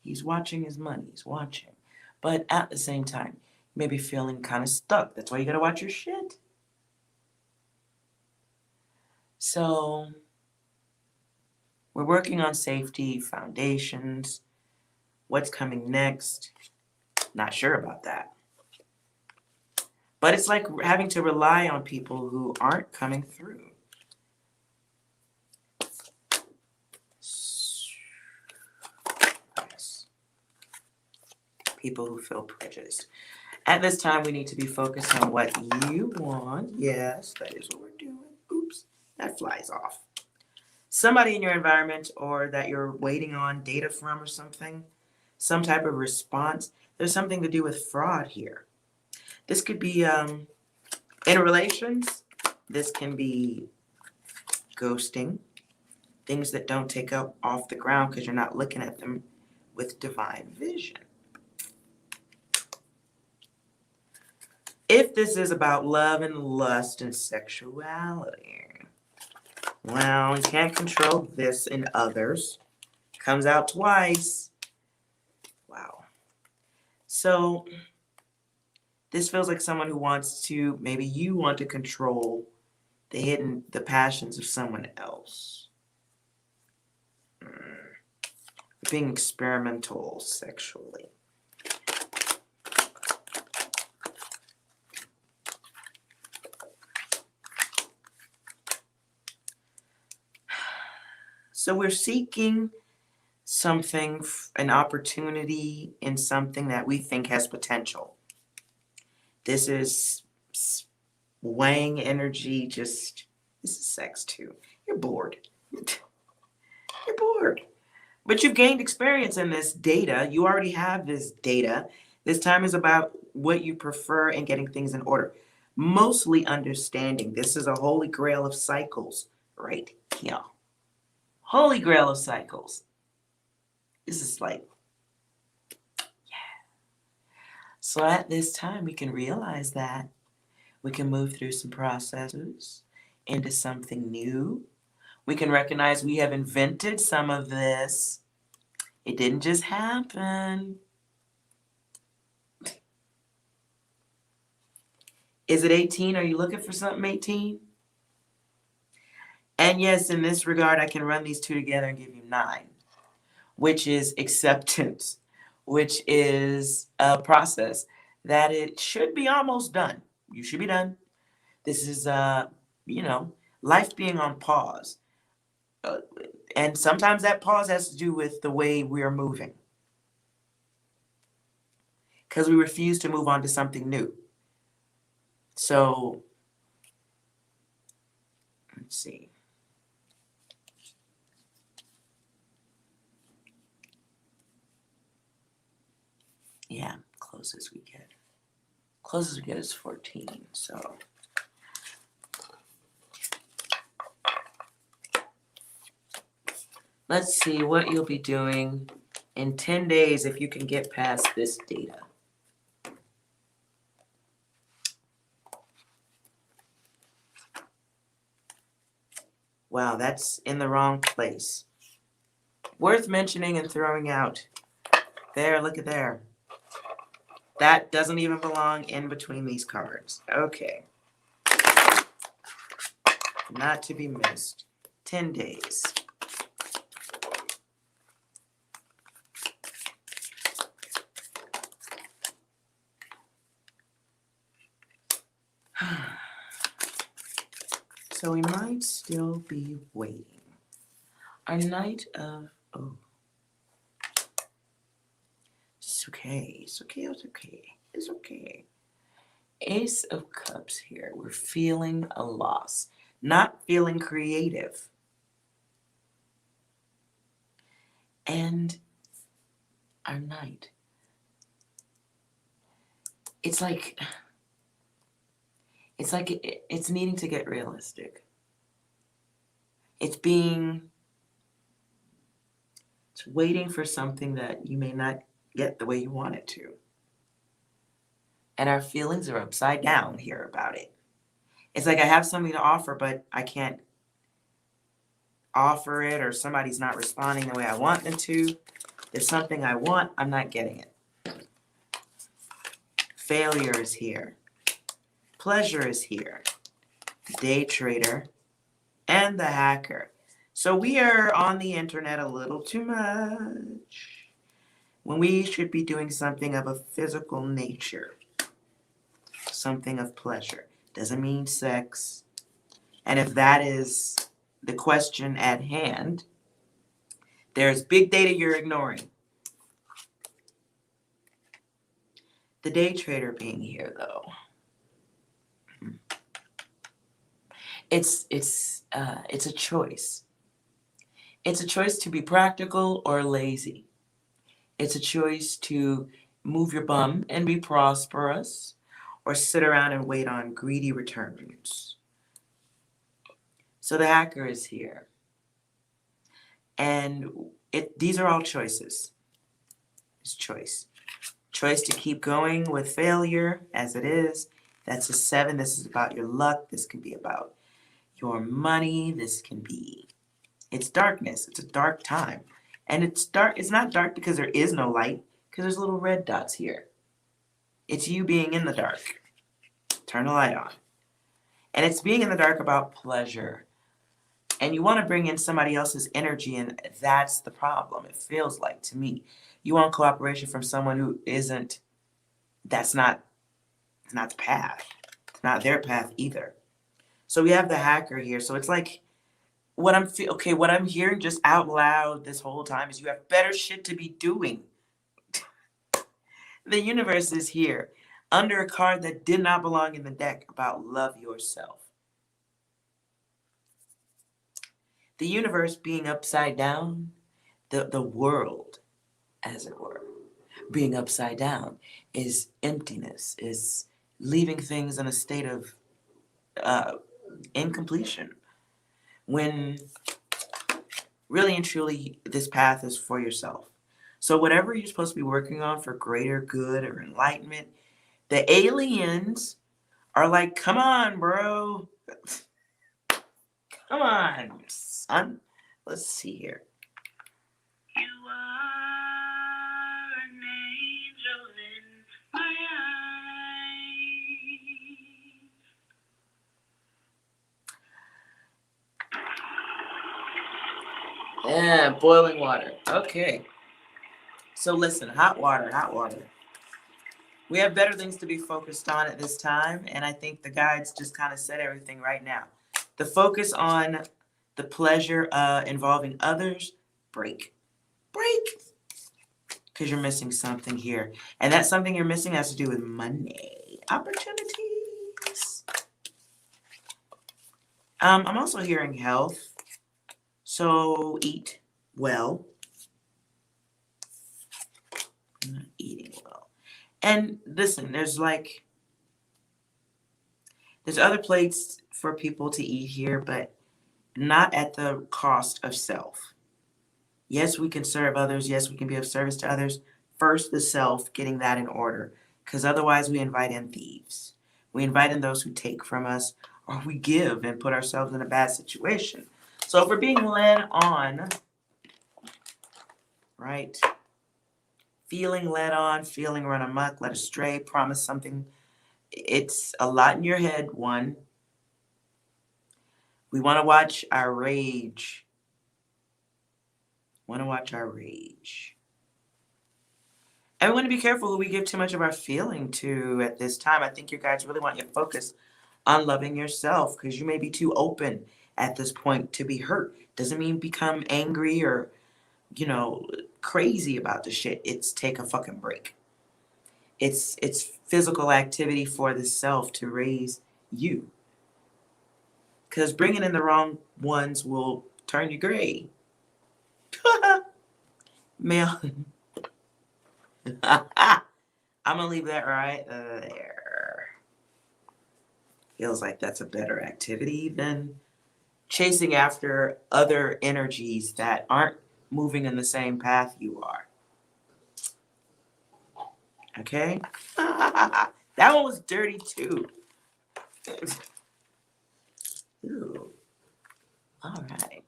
He's watching his money. He's watching. But at the same time, maybe feeling kind of stuck. That's why you got to watch your shit. So we're working on safety, foundations, what's coming next. Not sure about that. But it's like having to rely on people who aren't coming through. Yes. People who feel prejudiced. At this time, we need to be focused on what you want. Yes, that is what we're doing. Oops, that flies off. Somebody in your environment or that you're waiting on data from or something, some type of response. There's something to do with fraud here. This could be in relations. This can be ghosting, things that don't take up off the ground because you're not looking at them with divine vision. If this is about love and lust and sexuality, well, you can't control this in others. Comes out twice. Wow. So this feels like someone who wants to, maybe you want to control the passions of someone else. Being experimental sexually. So we're seeking something, an opportunity in something that we think has potential. This is weighing energy, this is sex too. You're bored. You're bored. But you've gained experience in this data. You already have this data. This time is about what you prefer and getting things in order. Mostly understanding. This is a holy grail of cycles right here. Holy grail of cycles. This is like, yeah. So at this time, we can realize that we can move through some processes into something new. We can recognize we have invented some of this. It didn't just happen. Is it 18? Are you looking for something 18? And yes, in this regard, I can run these two together and give you 9, which is acceptance, which is a process that it should be almost done. You should be done. This is, life being on pause. And sometimes that pause has to do with the way we are moving. Because we refuse to move on to something new. So, let's see. Yeah, closest we get. Closest we get is 14, so. Let's see what you'll be doing in 10 days if you can get past this data. Wow, that's in the wrong place. Worth mentioning and throwing out. There, look at there. That doesn't even belong in between these cards. Okay. Not to be missed. 10 days. So we might still be waiting. Our Knight of... Oh. It's okay. It's okay. It's okay. It's okay. Ace of Cups here. We're feeling a loss. Not feeling creative. And our Knight. It's like it's needing to get realistic. It's waiting for something that you may not get the way you want it to. And our feelings are upside down here about it. It's like I have something to offer, but I can't offer it, or somebody's not responding the way I want them to. There's something I want, I'm not getting it. Failure is here. Pleasure is here. The day trader and the hacker. So we are on the internet a little too much when we should be doing something of a physical nature. Something of pleasure. Doesn't mean sex. And if that is the question at hand, there's big data you're ignoring. The day trader being here, though. It's a choice. It's a choice to be practical or lazy. It's a choice to move your bum and be prosperous, or sit around and wait on greedy returns. So the hacker is here. And these are all choices. It's choice. Choice to keep going with failure as it is. That's a 7. This is about your luck. This can be about your money. This can be, it's darkness. It's a dark time. And it's dark. It's not dark because there is no light, because there's little red dots here. It's you being in the dark. Turn the light on. And it's being in the dark about pleasure. And you want to bring in somebody else's energy, and that's the problem, it feels like to me. You want cooperation from someone who isn't, it's not the path. It's not their path either. So we have the hacker here. So it's like, what I'm hearing just out loud this whole time is you have better shit to be doing. The universe is here under a card that did not belong in the deck about love yourself. The universe being upside down, the world, as it were, being upside down is emptiness, is leaving things in a state of incompletion. When really and truly this path is for yourself. So whatever you're supposed to be working on for greater good or enlightenment, the aliens are like, come on, bro. Come on, son. Let's see here. You are an angel in my eyes. Yeah, boiling water. Okay. So listen, hot water, hot water. We have better things to be focused on at this time, and I think the guides just kind of said everything right now. The focus on the pleasure involving others, break. Because you're missing something here. And that something you're missing has to do with money, opportunities. I'm also hearing health. So eat well. I'm not eating well. And listen, there's other plates for people to eat here, but not at the cost of self. Yes, we can serve others. Yes, we can be of service to others. First, the self, getting that in order. Because otherwise, we invite in thieves. We invite in those who take from us, or we give and put ourselves in a bad situation. So if we're being led on, right? Feeling led on, feeling run amok, led astray, promise something. It's a lot in your head, one. We want to watch our rage. Want to watch our rage. And we want to be careful who we give too much of our feeling to at this time. I think your guides really want you to focus on loving yourself because you may be too open at this point to be hurt. Doesn't mean become angry or, crazy about the shit. It's take a fucking break. It's physical activity for the self to raise you. Because bringing in the wrong ones will turn you gray. Male. I'm going to leave that right there. Feels like that's a better activity than chasing after other energies that aren't moving in the same path you are. Okay? That one was dirty too. Ooh. All right.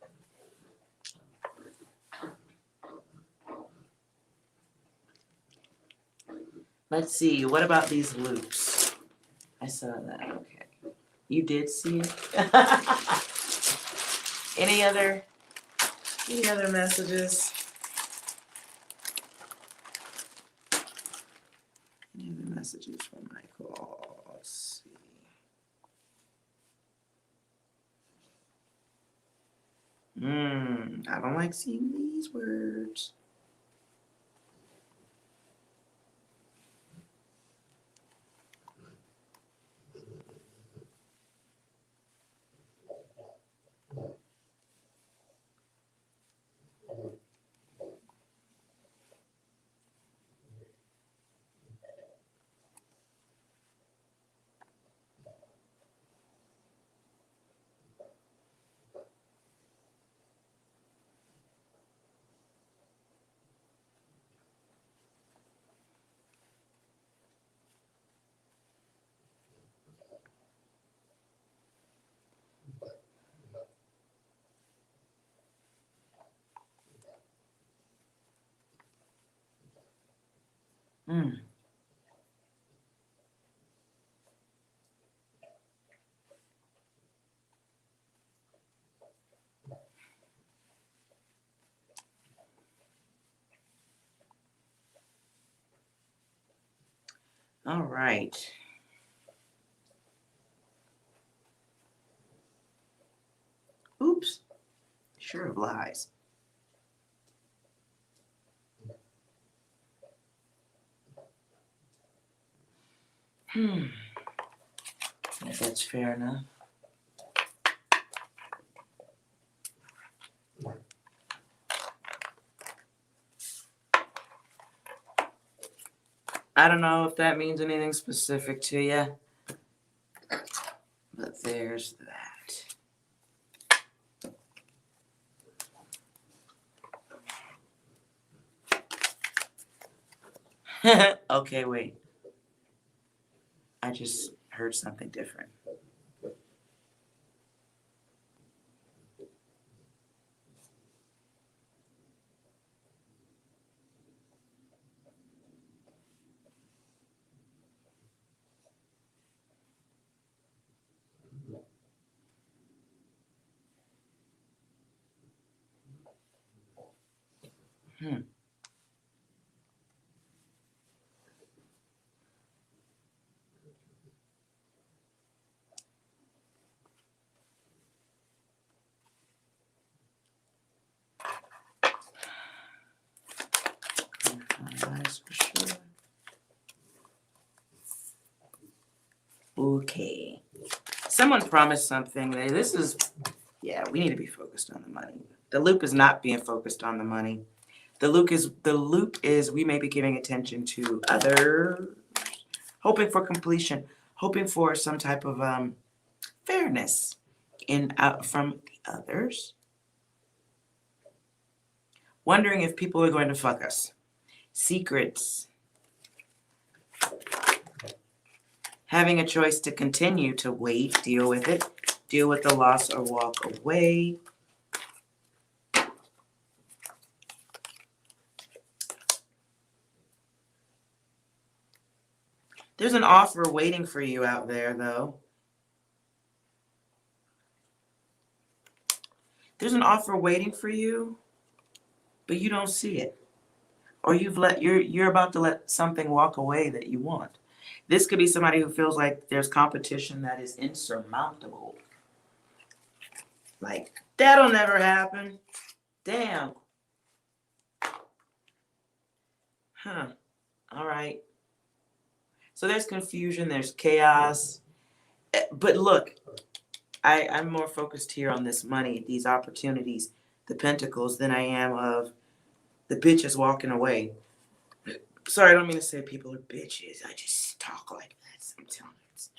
Let's see. What about these loops? I saw that. Okay. You did see it? Any other messages? Any other messages from Michael? Let's see. I don't like seeing these words. All right. Oops. Sure of lies. I think that's fair enough. I don't know if that means anything specific to you, but there's that. Okay, wait. I just heard something different. Lies for sure. Okay. Someone promised something. We need to be focused on the money. The loop is not being focused on the money. The loop is we may be giving attention to others, hoping for completion, hoping for some type of fairness from the others. Wondering if people are going to fuck us. Secrets. Having a choice to continue to wait, deal with it, deal with the loss or walk away. There's an offer waiting for you out there, though. There's an offer waiting for you, but you don't see it. Or you're about to let something walk away that you want. This could be somebody who feels like there's competition that is insurmountable. Like, that'll never happen. Damn. Huh. All right. So there's confusion, there's chaos. But look, I'm more focused here on this money, these opportunities, the pentacles, than I am of the bitches walking away. Sorry, I don't mean to say people are bitches. I just talk like that sometimes.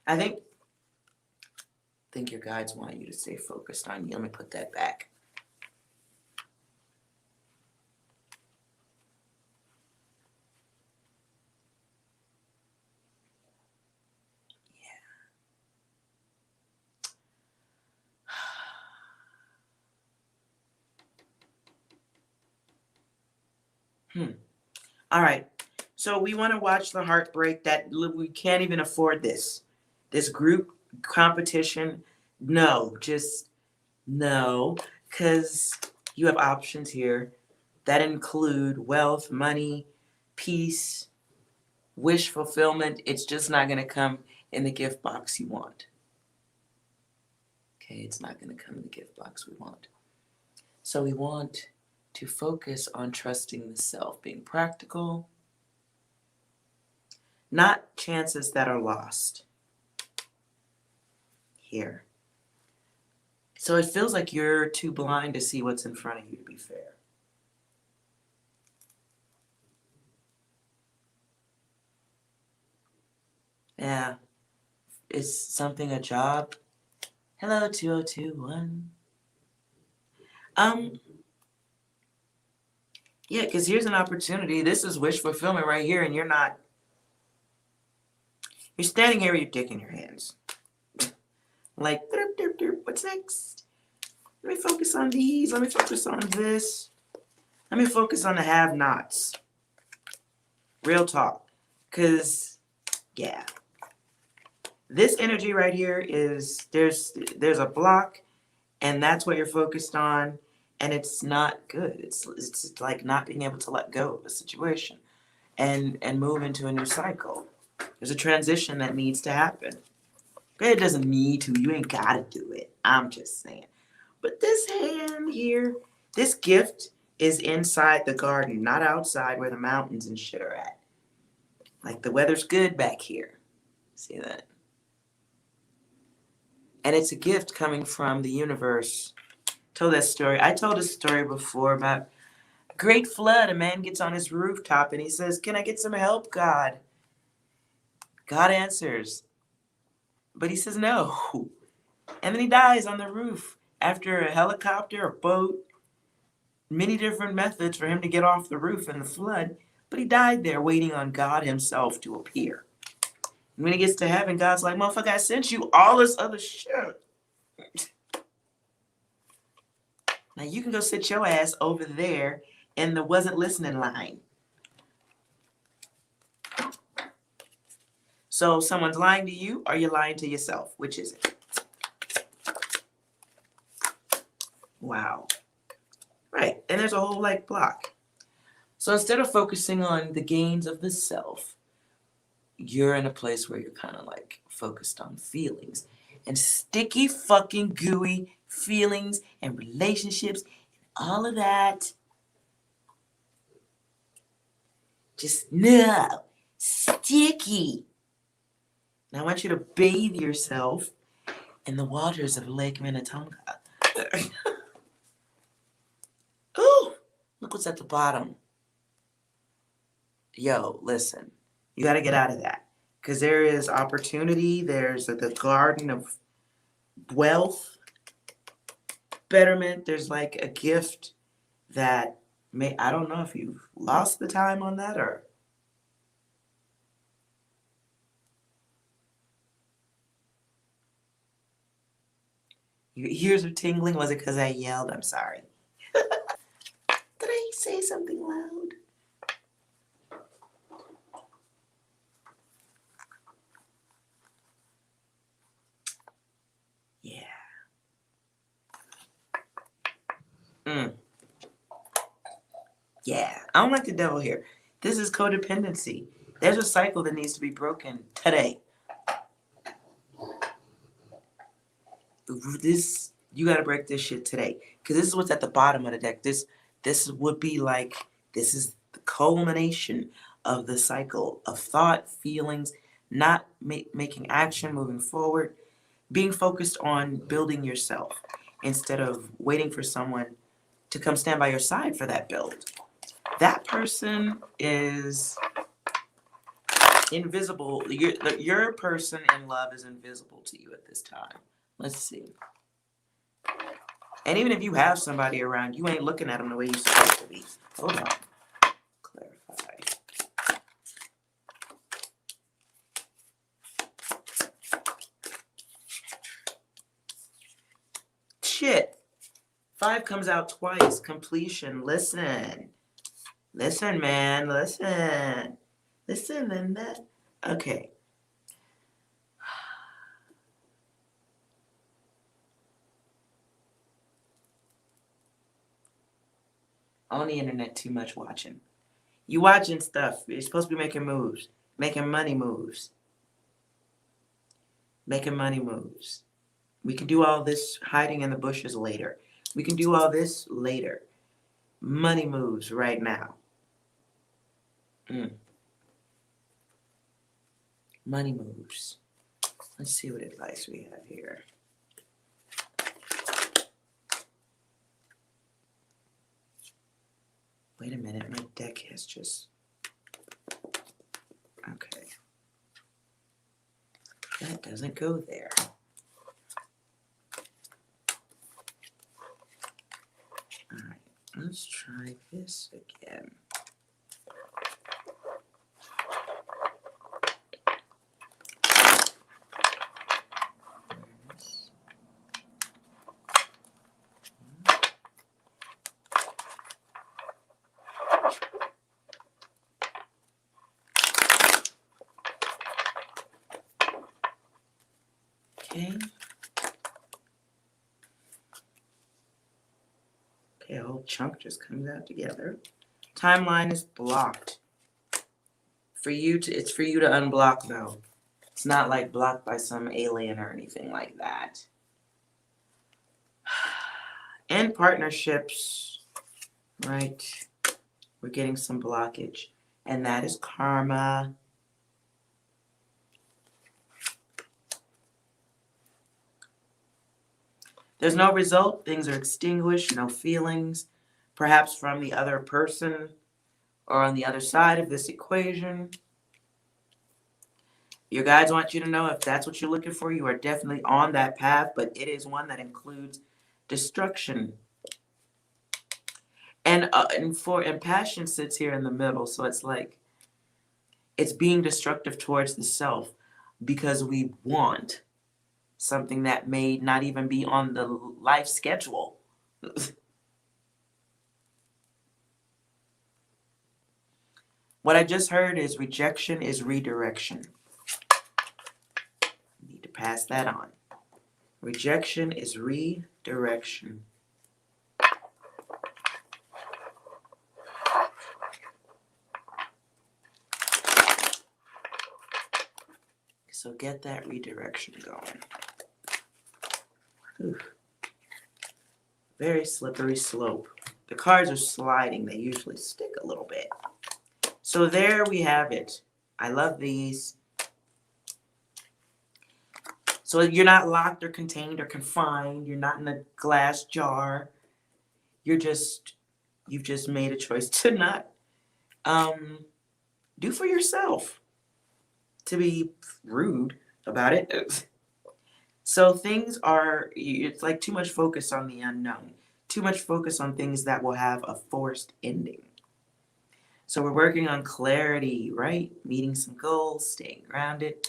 I think your guides want you to stay focused on you. Let me put that back. All right. So we want to watch the heartbreak that we can't even afford this. This group competition. No, just no. Because you have options here that include wealth, money, peace, wish fulfillment. It's just not going to come in the gift box you want. Okay, it's not going to come in the gift box we want. So we want to focus on trusting the self, being practical, not chances that are lost here. So it feels like you're too blind to see what's in front of you, to be fair. Yeah, is something a job? Hello, 2021. Yeah, because here's an opportunity. This is wish fulfillment right here, and you're standing here with your dick in your hands. Like, derp, derp, derp, what's next? Let me focus on these. Let me focus on this. Let me focus on the have-nots. Real talk. Because, yeah. This energy right here is, there's a block, and that's what you're focused on, and it's not good. It's like not being able to let go of a situation and move into a new cycle. There's a transition that needs to happen. It doesn't need to. You ain't got to do it. I'm just saying. But this hand here, this gift is inside the garden, not outside where the mountains and shit are at. Like the weather's good back here. See that? And it's a gift coming from the universe. Told that story. I told a story before about a great flood. A man gets on his rooftop and he says, "Can I get some help, God?" God answers. But he says no. And then he dies on the roof after a helicopter, a boat, many different methods for him to get off the roof in the flood. But he died there waiting on God himself to appear. And when he gets to heaven, God's like, "Motherfucker, I sent you all this other shit. Now you can go sit your ass over there in the wasn't listening line." So someone's lying to you or you're lying to yourself. Which is it? Wow. Right. And there's a whole like block. So instead of focusing on the gains of the self, you're in a place where you're kind of like focused on feelings and sticky fucking gooey feelings and relationships and all of that. Just no. Sticky. Now I want you to bathe yourself in the waters of Lake Minnetonka. Ooh, look what's at the bottom. Yo, listen, you got to get out of that because there is opportunity. There's the garden of wealth, betterment. There's like a gift that I don't know if you've lost the time on that or. Your ears are tingling. Was it because I yelled? I'm sorry. Did I say something loud? Yeah. Yeah. I don't like the devil here. This is codependency. There's a cycle that needs to be broken today. You got to break this shit today, because this is what's at the bottom of the deck. This would be like, this is the culmination of the cycle of thought, feelings, not making action, moving forward, being focused on building yourself instead of waiting for someone to come stand by your side for that build. That person is invisible. Your person in love is invisible to you at this time. Let's see. And even if you have somebody around, you ain't looking at them the way you're supposed to be. Hold on. Clarify. Shit. 5 comes out twice. Completion. Listen. Listen, man. Listen. Listen, Linda. Okay. On the internet too much watching. You watching stuff. You're supposed to be making moves. Making money moves. Making money moves. We can do all this hiding in the bushes later. We can do all this later. Money moves right now. Money moves. Let's see what advice we have here. Wait a minute, my deck has just... Okay. That doesn't go there. Alright, let's try this again. Okay. Okay, a whole chunk just comes out together. Timeline is blocked. It's for you to unblock though. It's not like blocked by some alien or anything like that. In partnerships, right? We're getting some blockage, and that is karma. There's no result. Things are extinguished, no feelings, perhaps from the other person or on the other side of this equation. Your guides want you to know if that's what you're looking for, you are definitely on that path, but it is one that includes destruction. And passion sits here in the middle, so it's like it's being destructive towards the self because we want something that may not even be on the life schedule. What I just heard is rejection is redirection. Need to pass that on. Rejection is redirection. So get that redirection going. Whew. Very slippery slope. The cards are sliding. They usually stick a little bit. So there we have it. I love these. So you're not locked or contained or confined. You're not in a glass jar. You've just made a choice to not do for yourself. To be rude about it. So things are, it's like too much focus on the unknown. Too much focus on things that will have a forced ending. So we're working on clarity, right? Meeting some goals, staying grounded.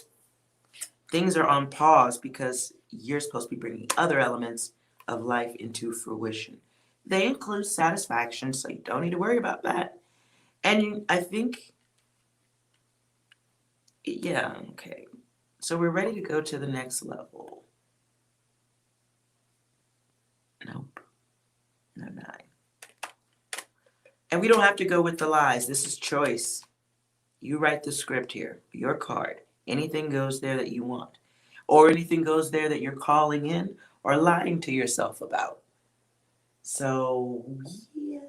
Things are on pause because you're supposed to be bringing other elements of life into fruition. They include satisfaction, so you don't need to worry about that. And I think, yeah, okay. So we're ready to go to the next level. Nope, no 9. And we don't have to go with the lies. This is choice. You write the script here, your card. Anything goes there that you want, or anything goes there that you're calling in or lying to yourself about. So, yeah.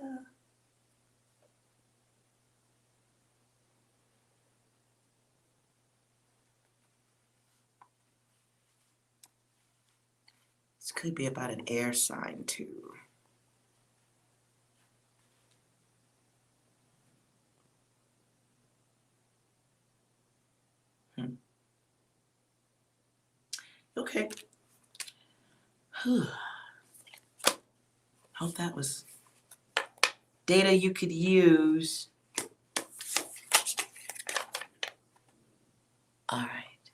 This could be about an air sign, too. Okay. Hope that was data you could use. All right.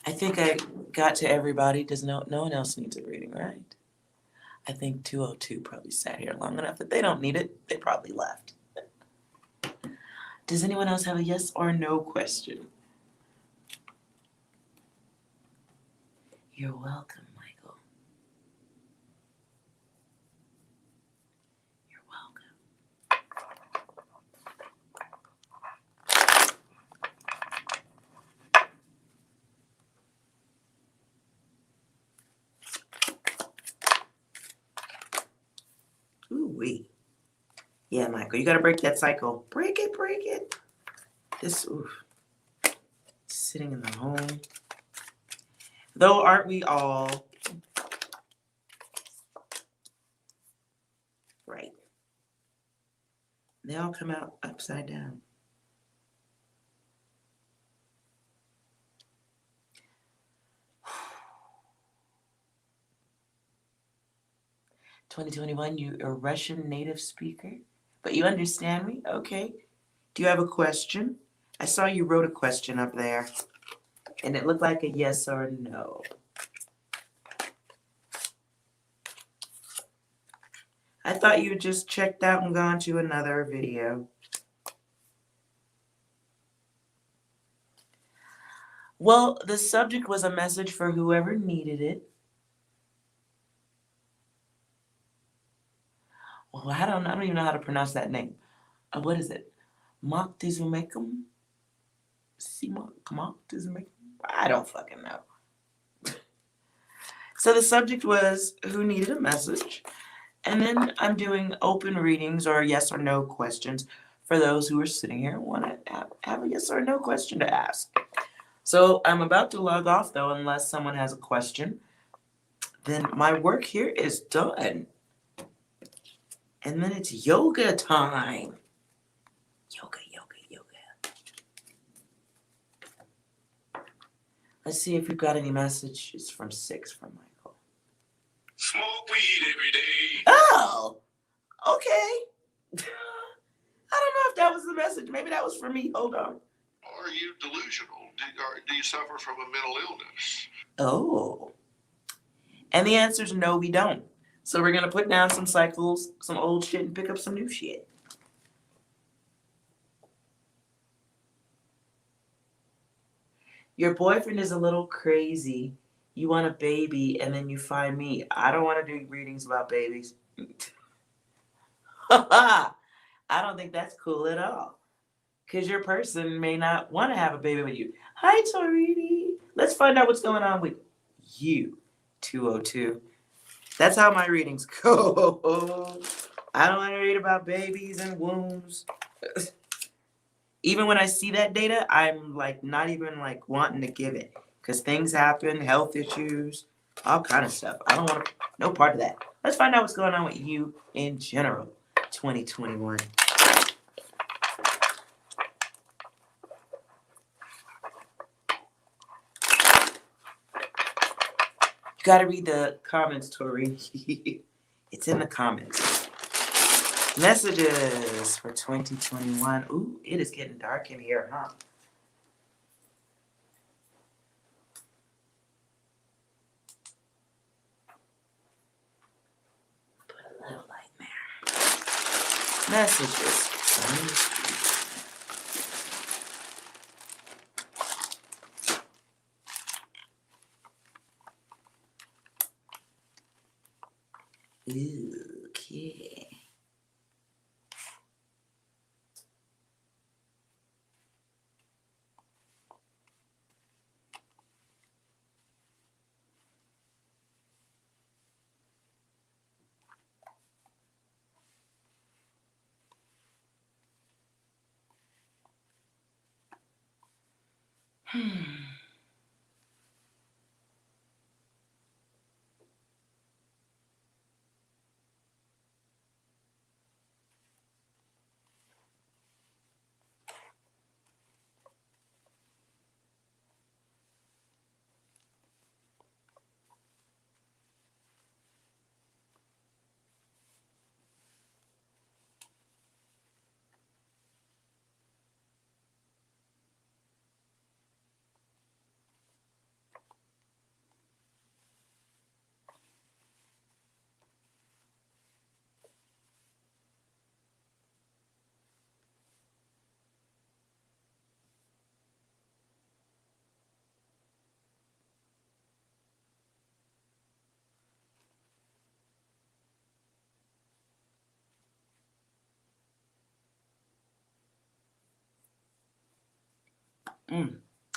I think I got to everybody. Does no one else needs a reading, right? I think 202 probably sat here long enough that they don't need it. They probably left. Does anyone else have a yes or no question? You're welcome, Michael. You're welcome. Ooh-wee. Yeah, Michael, you gotta break that cycle. Break it, break it. This, oof. Sitting in the home. Though, aren't we all? Right. They all come out upside down. "2021, you're a Russian native speaker, but you understand me? Okay. Do you have a question? I saw you wrote a question up there, and it looked like a yes or a no. I thought you just checked out and gone to another video. Well, the subject was a message for whoever needed it. Well, I don't even know how to pronounce that name. What is it? Moctezumacum? Moctezumacum? I don't fucking know. So the subject was who needed a message. And then I'm doing open readings or yes or no questions for those who are sitting here and want to have a yes or no question to ask. So I'm about to log off though, unless someone has a question. Then my work here is done. And then it's yoga time. Yoga, yoga, yoga. Let's see if we've got any messages from 6 from Michael. Smoke weed every day. Oh, okay. I don't know if that was the message. Maybe that was for me. Hold on. Are you delusional? Do you suffer from a mental illness? Oh. And the answer is no, we don't. So we're going to put down some cycles, some old shit, and pick up some new shit. Your boyfriend is a little crazy. You want a baby, and then you find me. I don't want to do readings about babies. I don't think that's cool at all. Because your person may not want to have a baby with you. Hi, Torini. Let's find out what's going on with you, 202. That's how my readings go. I don't want to read about babies and wombs. Even when I see that data, I'm like not even like wanting to give it. Because things happen, health issues, all kind of stuff. I don't want no part of that. Let's find out what's going on with you in general, 2021. You gotta read the comments, Tori. It's in the comments. Messages for 2021. Ooh, it is getting dark in here, huh? Messages. Okay.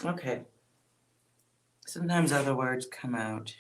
Okay. Sometimes other words come out.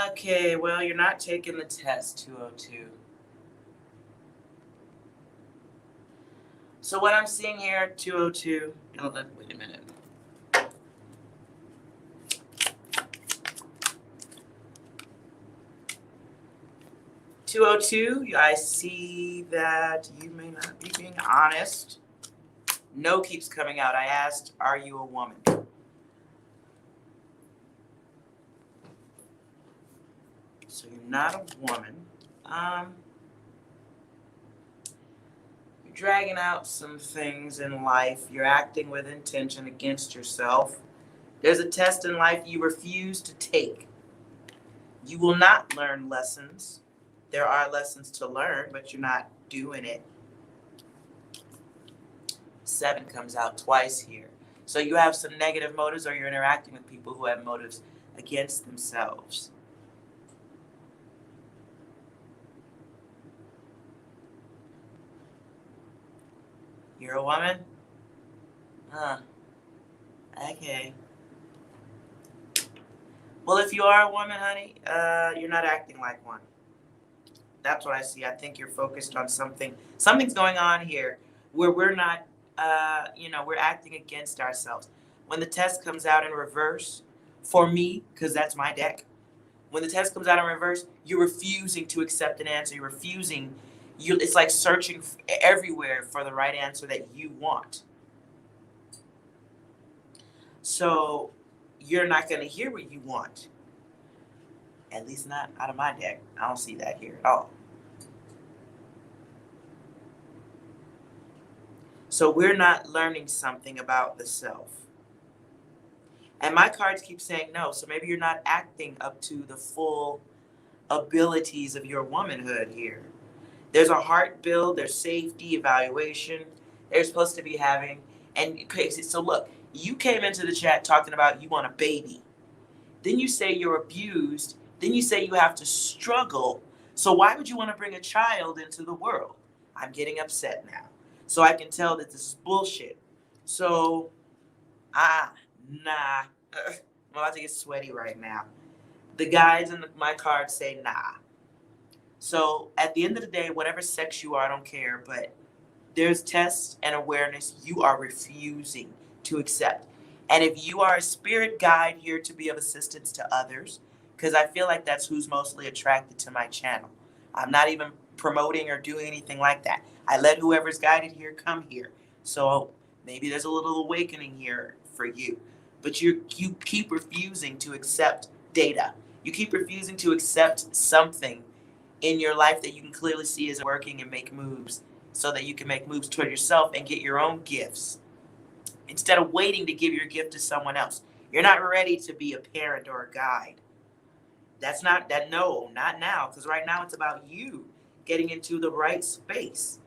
Okay, well, you're not taking the test, 202. So what I'm seeing here, 202, wait a minute. "202, I see that you may not be being honest." No keeps coming out. I asked, are you a woman? So you're not a woman. You're dragging out some things in life. You're acting with intention against yourself. There's a test in life you refuse to take. You will not learn lessons. There are lessons to learn, but you're not doing it. 7 comes out twice here. So you have some negative motives, or you're interacting with people who have motives against themselves. You're a woman? Huh. Okay. Well, if you are a woman, honey, you're not acting like one. That's what I see. I think you're focused on something. Something's going on here where we're not, we're acting against ourselves. When the test comes out in reverse, for me, because that's my deck, When the test comes out in reverse, you're refusing to accept an answer. You're refusing. It's like searching everywhere for the right answer that you want. So you're not going to hear what you want. At least not out of my deck. I don't see that here at all. So we're not learning something about the self. And my cards keep saying no. So maybe you're not acting up to the full abilities of your womanhood here. There's a heart build, there's safety, evaluation. They're supposed to be having. And so look, you came into the chat talking about you want a baby. Then you say you're abused. Then you say you have to struggle. So why would you want to bring a child into the world? I'm getting upset now. So I can tell that this is bullshit. So, nah. I'm about to get sweaty right now. The guys in my cards say nah. So at the end of the day, whatever sex you are, I don't care. But there's tests and awareness you are refusing to accept. And if you are a spirit guide here to be of assistance to others, because I feel like that's who's mostly attracted to my channel. I'm not even promoting or doing anything like that. I let whoever's guided here come here. So maybe there's a little awakening here for you. But you keep refusing to accept data. You keep refusing to accept something in your life that you can clearly see is working and make moves so that you can make moves toward yourself and get your own gifts instead of waiting to give your gift to someone else. You're not ready to be a parent or a guide. That's not that. No, not now. Because right now it's about you getting into the right space.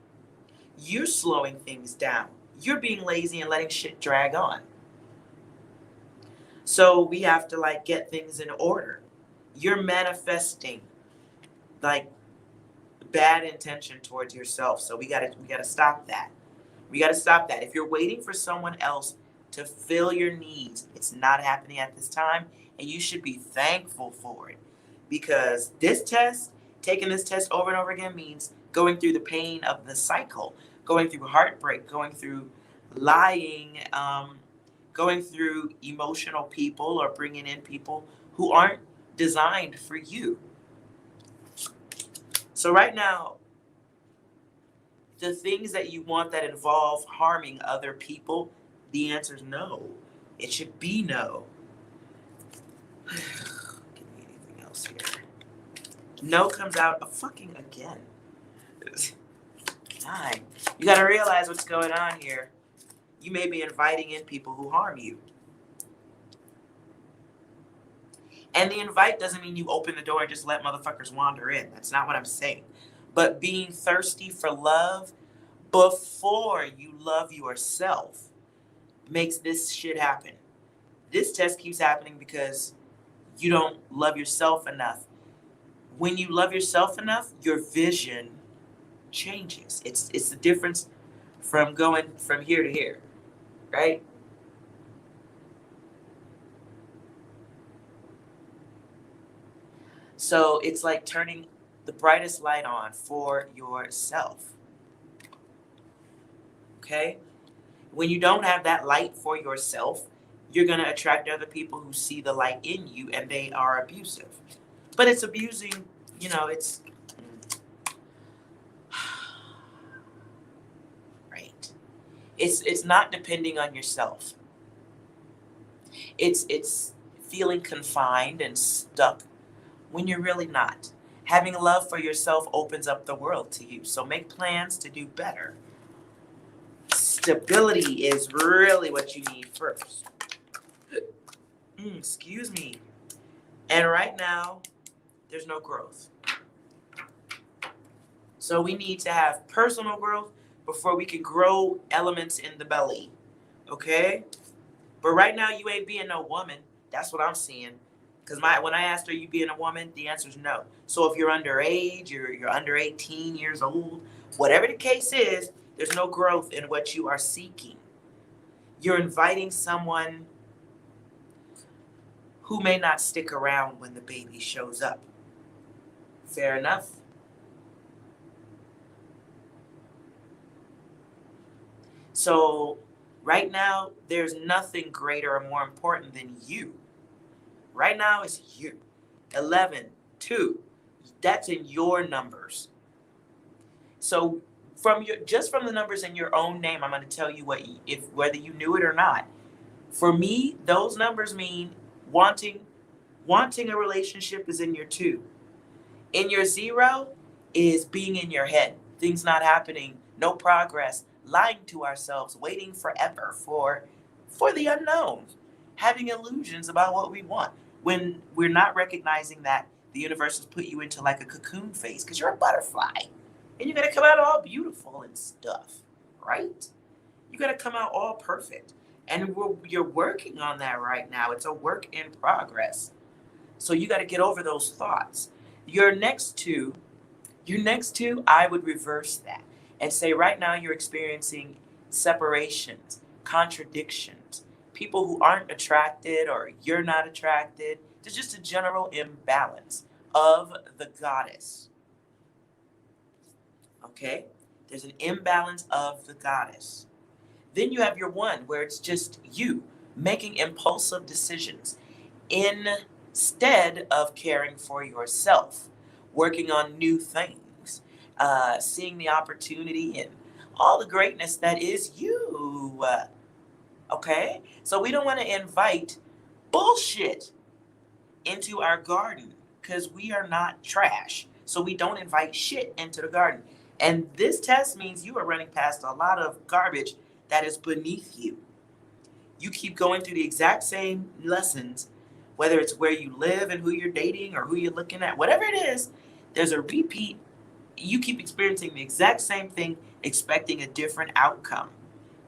You're slowing things down. You're being lazy and letting shit drag on. So we have to like get things in order. You're manifesting like bad intention towards yourself. So we gotta stop that. We gotta stop that. If you're waiting for someone else to fill your needs, it's not happening at this time, and you should be thankful for it. Because this test, taking this test over and over again means going through the pain of the cycle, going through heartbreak, going through lying, going through emotional people or bringing in people who aren't designed for you. So right now, the things that you want that involve harming other people, the answer is no. It should be no. Give me anything else here. No comes out fucking again. 9. You gotta realize what's going on here. You may be inviting in people who harm you. And the invite doesn't mean you open the door and just let motherfuckers wander in. That's not what I'm saying. But being thirsty for love before you love yourself makes this shit happen. This test keeps happening because you don't love yourself enough. When you love yourself enough, your vision changes. It's the difference from going from here to here, right? So it's like turning the brightest light on for yourself. Okay? When you don't have that light for yourself, you're going to attract other people who see the light in you and they are abusive. But it's abusing, it's right. It's not depending on yourself. It's feeling confined and stuck when you're really not. Having love for yourself opens up the world to you. So make plans to do better. Stability is really what you need first. Excuse me. And right now, there's no growth. So we need to have personal growth before we can grow elements in the belly. Okay? But right now, you ain't being no woman. That's what I'm seeing. Because when I asked, are you being a woman? The answer is no. So if you're underage, you're under 18 years old, whatever the case is, there's no growth in what you are seeking. You're inviting someone who may not stick around when the baby shows up. Fair enough. So right now, there's nothing greater or more important than you. Right now, it's you. 11, 2. That's in your numbers. So from the numbers in your own name, I'm going to tell you whether you knew it or not. For me, those numbers mean wanting a relationship is in your 2. In your 0 is being in your head, things not happening, no progress, lying to ourselves, waiting forever for the unknown, having illusions about what we want when we're not recognizing that the universe has put you into like a cocoon phase because you're a butterfly and you're going to come out all beautiful and stuff, right? You're going to come out all perfect. And you're working on that right now. It's a work in progress. So you got to get over those thoughts. Your next two, I would reverse that and say right now you're experiencing separations, contradictions, people who aren't attracted or you're not attracted. There's just a general imbalance of the goddess. Okay? There's an imbalance of the goddess. Then you have your 1 where it's just you making impulsive decisions instead of caring for yourself, working on new things, seeing the opportunity and all the greatness that is you. Okay? So we don't want to invite bullshit into our garden because we are not trash. So we don't invite shit into the garden. And this test means you are running past a lot of garbage that is beneath you. You keep going through the exact same lessons, whether it's where you live and who you're dating or who you're looking at, whatever it is, there's a repeat. You keep experiencing the exact same thing, expecting a different outcome.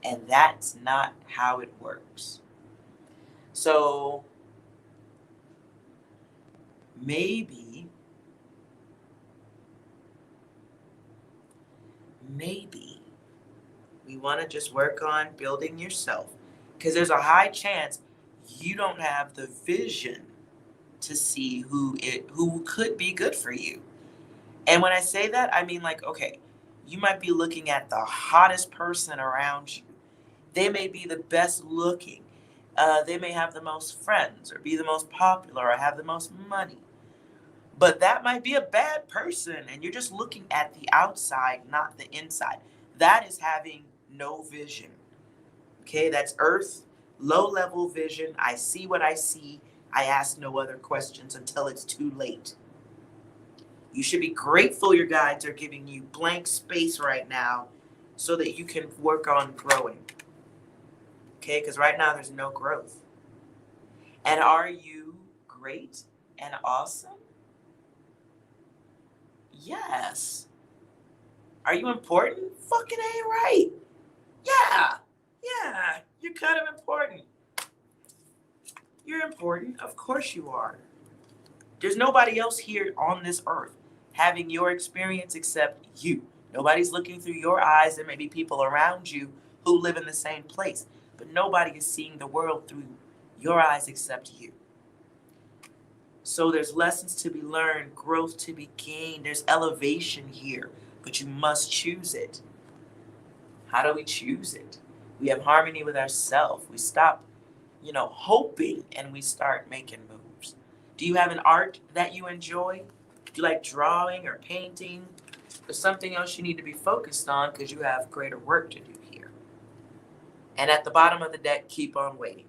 And that's not how it works. So maybe we want to just work on building yourself because there's a high chance you don't have the vision to see who could be good for you. And when I say that, I mean like, okay, you might be looking at the hottest person around you. They may be the best looking. They may have the most friends or be the most popular or have the most money. But that might be a bad person and you're just looking at the outside, not the inside. That is having no vision. Okay, that's earth, low level vision. I see what I see. I ask no other questions until it's too late. You should be grateful your guides are giving you blank space right now so that you can work on growing. Okay, because right now there's no growth. And are you great and awesome? Yes. Are you important? Fucking ain't right. Yeah, you're kind of important. You're important. Of course you are. There's nobody else here on this earth having your experience except you. Nobody's looking through your eyes. There may be people around you who live in the same place, but nobody is seeing the world through your eyes except you. So there's lessons to be learned, growth to be gained. There's elevation here, but you must choose it. How do we choose it? We have harmony with ourselves. We stop, hoping and we start making moves. Do you have an art that you enjoy? Do you like drawing or painting? There's something else you need to be focused on because you have greater work to do here. And at the bottom of the deck, keep on waiting.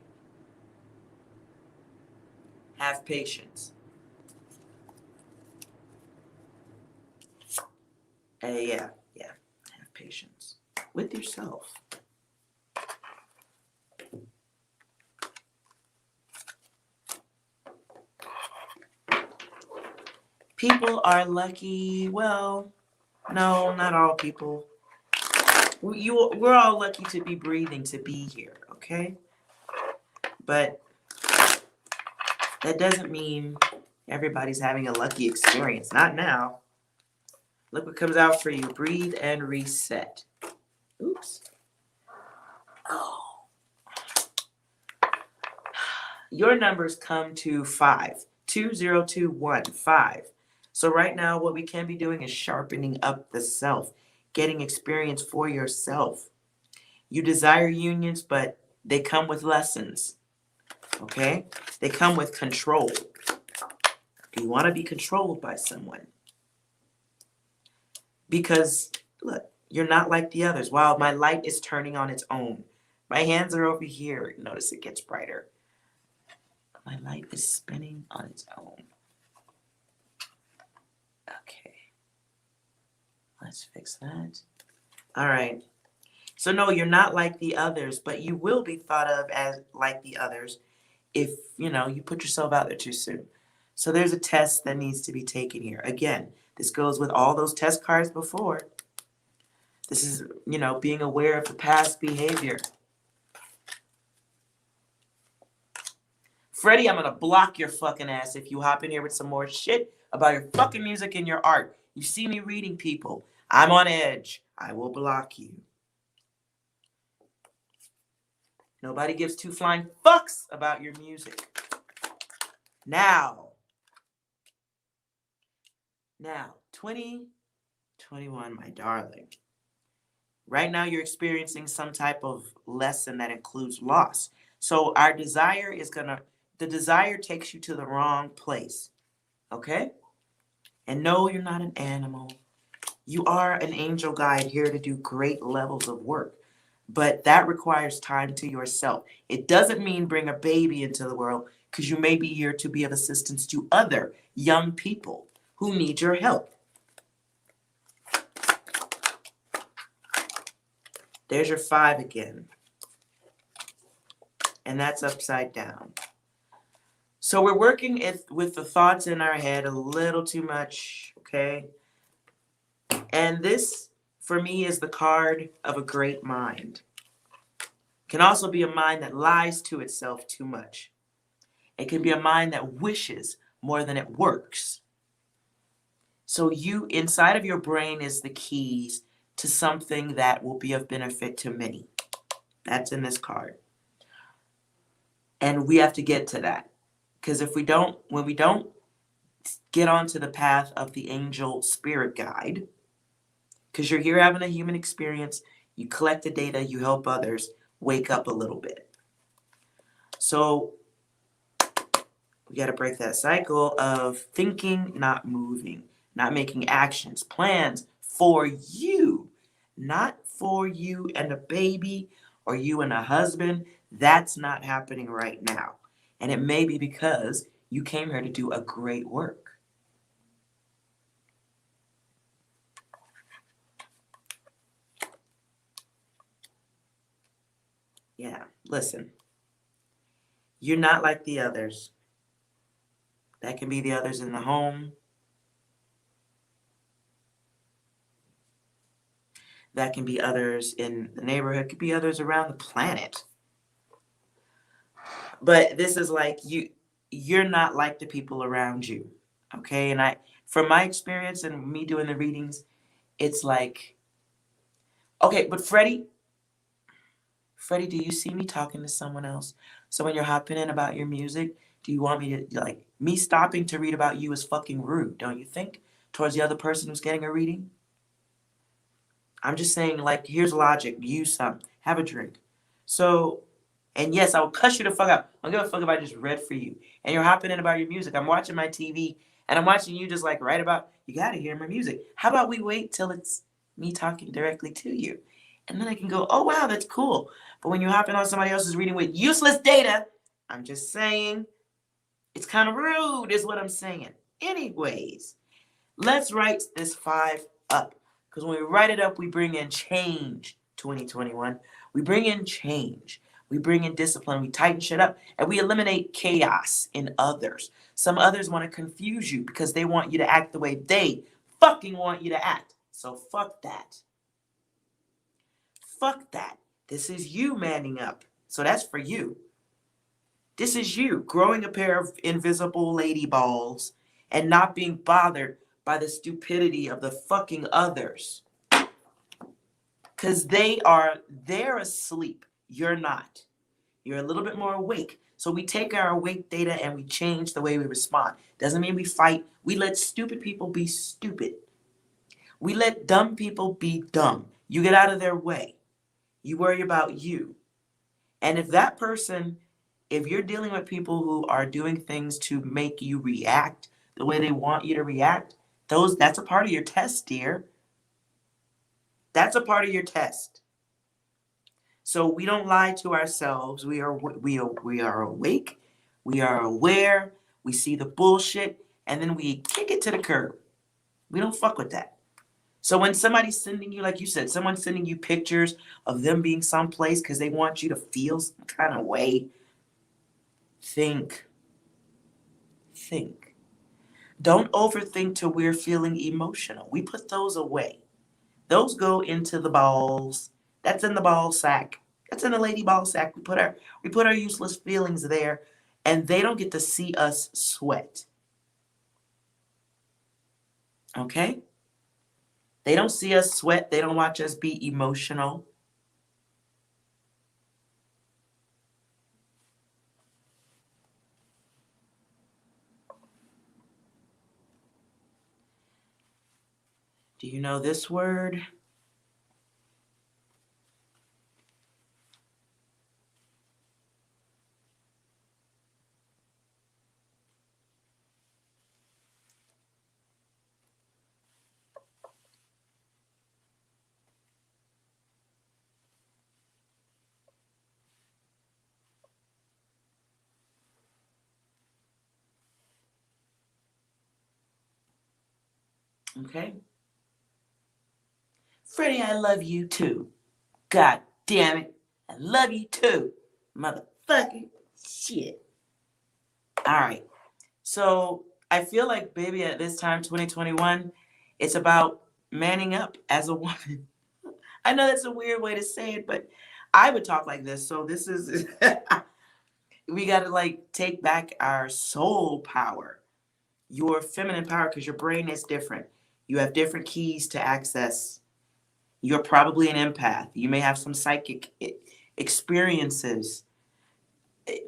Have patience. Yeah. Have patience with yourself. People are lucky. Well, no, not all people. We're all lucky to be breathing, to be here, okay? But that doesn't mean everybody's having a lucky experience. Not now. Look what comes out for you. Breathe and reset. Oops. Oh. Your numbers come to 5. 2021, 5. So right now, what we can be doing is sharpening up the self, getting experience for yourself. You desire unions, but they come with lessons, okay? They come with control. Do you want to be controlled by someone? Because, look, you're not like the others. Wow, my light is turning on its own. My hands are over here. Notice it gets brighter. My light is spinning on its own. Okay. Let's fix that. All right. So no, you're not like the others, but you will be thought of as like the others if, you put yourself out there too soon. So there's a test that needs to be taken here. Again, this goes with all those test cards before. This is, being aware of the past behavior. Freddie, I'm going to block your fucking ass if you hop in here with some more shit about your fucking music and your art. You see me reading people. I'm on edge. I will block you. Nobody gives two flying fucks about your music. Now, 2021, my darling. Right now, you're experiencing some type of lesson that includes loss. So our desire the desire takes you to the wrong place. Okay? And no, you're not an animal. You are an angel guide here to do great levels of work. But that requires time to yourself. It doesn't mean bring a baby into the world, because you may be here to be of assistance to other young people who need your help. There's your 5 again. And that's upside down. So we're working with the thoughts in our head a little too much, okay? And this, for me, is the card of a great mind. It can also be a mind that lies to itself too much. It can be a mind that wishes more than it works. So inside of your brain is the keys to something that will be of benefit to many. That's in this card. And we have to get to that. Because when we don't get onto the path of the angel spirit guide, because you're here having a human experience, you collect the data, you help others wake up a little bit. So we got to break that cycle of thinking, not moving, not making actions, plans for you, not for you and a baby or you and a husband. That's not happening right now. And it may be because you came here to do a great work. Yeah, listen. You're not like the others. That can be the others in the home. That can be others in the neighborhood. It could be others around the planet. But this is like you're not like the people around you. Okay? And from my experience and me doing the readings, it's like, okay, but Freddie, do you see me talking to someone else? So when you're hopping in about your music, do you want me to, me stopping to read about you is fucking rude, don't you think? Towards the other person who's getting a reading? I'm just saying, here's logic. Use some. Have a drink. So, and yes, I will cuss you the fuck out. I don't give a fuck if I just read for you. And you're hopping in about your music. I'm watching my TV, and I'm watching you just write about, you gotta hear my music. How about we wait till it's me talking directly to you? And then I can go, oh, wow, that's cool. But when you're hopping on somebody else's reading with useless data, I'm just saying, it's kind of rude is what I'm saying. Anyways, let's write this 5 up. Because when we write it up, we bring in change, 2021. We bring in change. We bring in discipline. We tighten shit up. And we eliminate chaos in others. Some others want to confuse you because they want you to act the way they fucking want you to act. So fuck that. Fuck that. This is you manning up. So that's for you. This is you growing a pair of invisible lady balls and not being bothered by the stupidity of the fucking others. Because they're asleep. You're not. You're a little bit more awake. So we take our awake data and we change the way we respond. Doesn't mean we fight. We let stupid people be stupid. We let dumb people be dumb. You get out of their way. You worry about you. And if you're dealing with people who are doing things to make you react the way they want you to react, that's a part of your test, dear. That's a part of your test. So we don't lie to ourselves. We are awake. We are aware. We see the bullshit, and then we kick it to the curb. We don't fuck with that. So when somebody's sending you, like you said, someone's sending you pictures of them being someplace because they want you to feel some kind of way, think. Don't overthink till we're feeling emotional. We put those away. Those go into the balls. That's in the ball sack. That's in the lady ball sack. We put our useless feelings there, and they don't get to see us sweat. Okay? They don't see us sweat. They don't watch us be emotional. Do you know this word? Okay. Freddie, I love you too. God damn it. I love you too. Motherfucking shit. All right. So I feel like, baby, at this time, 2021, it's about manning up as a woman. I know that's a weird way to say it, but I would talk like this. So this is, we got to like take back our soul power, your feminine power, because your brain is different. You have different keys to access. You're probably an empath. You may have some psychic experiences.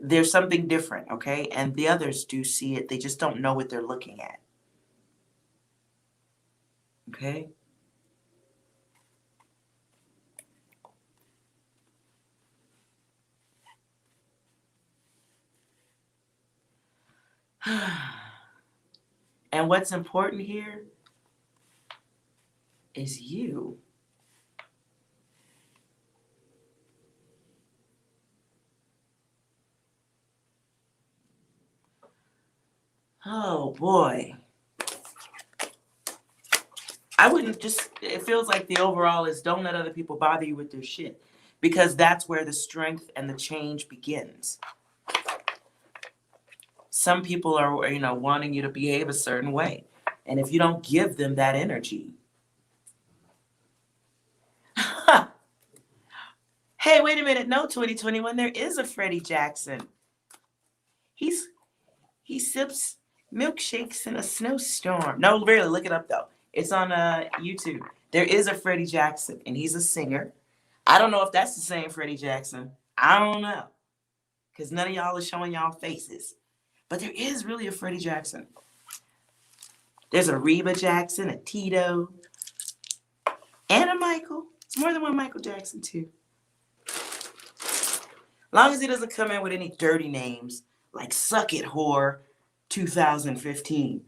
There's something different, okay? And the others do see it. They just don't know what they're looking at. Okay? And what's important here is you. Oh boy. I wouldn't just, it feels like the overall is don't let other people bother you with their shit, because that's where the strength and the change begins. Some people are, wanting you to behave a certain way. And if you don't give them that energy. Hey, wait a minute. No, 2021, there is a Freddie Jackson. He sips milkshakes in a snowstorm. No, really, look it up though. It's on YouTube. There is a Freddie Jackson, and he's a singer. I don't know if that's the same Freddie Jackson. I don't know, because none of y'all are showing y'all faces. But there is really a Freddie Jackson. There's a Reba Jackson, a Tito, and a Michael. It's more than one Michael Jackson, too. As long as he doesn't come in with any dirty names, like Suck It Whore 2015.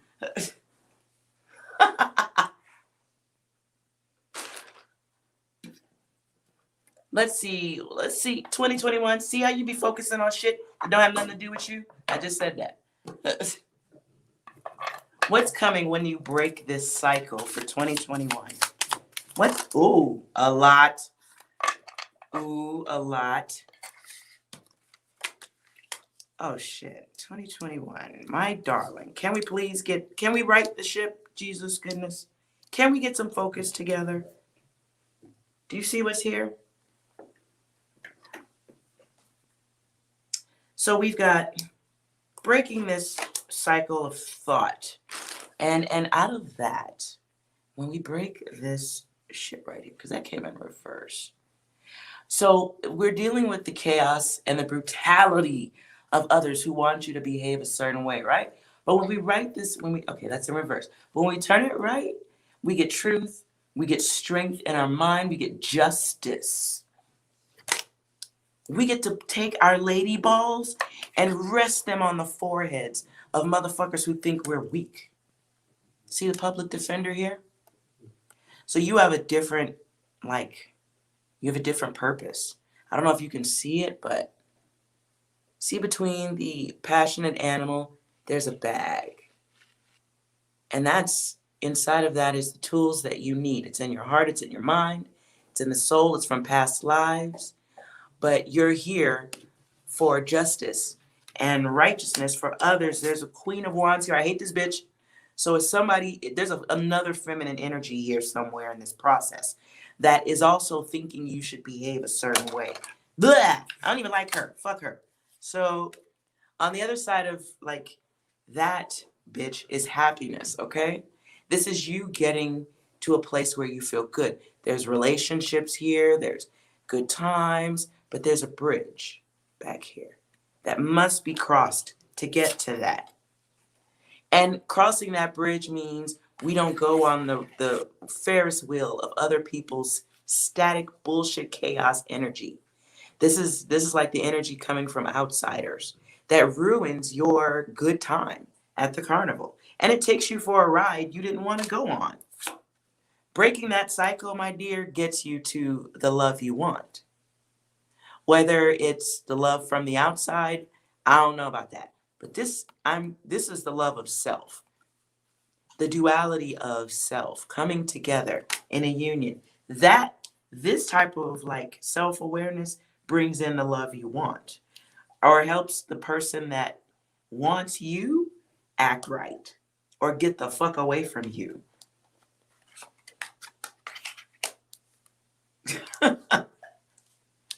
Let's see, 2021, see how you be focusing on shit that don't have nothing to do with you? I just said that. What's coming when you break this cycle for 2021? What? Ooh, a lot. Ooh, a lot. Oh shit, 2021, my darling. Can we right the ship? Jesus goodness. Can we get some focus together? Do you see what's here? So we've got breaking this cycle of thought. And out of that, when we break this shit right here, because that came in reverse. So we're dealing with the chaos and the brutality of others who want you to behave a certain way, right? But when we write this, okay, that's in reverse. But when we turn it right, we get truth, we get strength in our mind, we get justice. We get to take our lady balls and rest them on the foreheads of motherfuckers who think we're weak. See the public defender here? So you have a different, you have a different purpose. I don't know if you can see it, but see between the passionate animal, there's a bag. And that's, inside of that is the tools that you need. It's in your heart, it's in your mind, it's in the soul, it's from past lives. But you're here for justice and righteousness for others. There's a Queen of Wands here. I hate this bitch. So it's somebody, there's another feminine energy here somewhere in this process that is also thinking you should behave a certain way. Blah! I don't even like her. Fuck her. So on the other side of that bitch is happiness, okay? This is you getting to a place where you feel good. There's relationships here, there's good times, but there's a bridge back here that must be crossed to get to that. And crossing that bridge means we don't go on the Ferris wheel of other people's static bullshit chaos energy. This is like the energy coming from outsiders that ruins your good time at the carnival. And it takes you for a ride you didn't want to go on. Breaking that cycle, my dear, gets you to the love you want. Whether it's the love from the outside, I don't know about that. But this is the love of self. The duality of self coming together in a union. This type of self-awareness brings in the love you want, or helps the person that wants you act right or get the fuck away from you.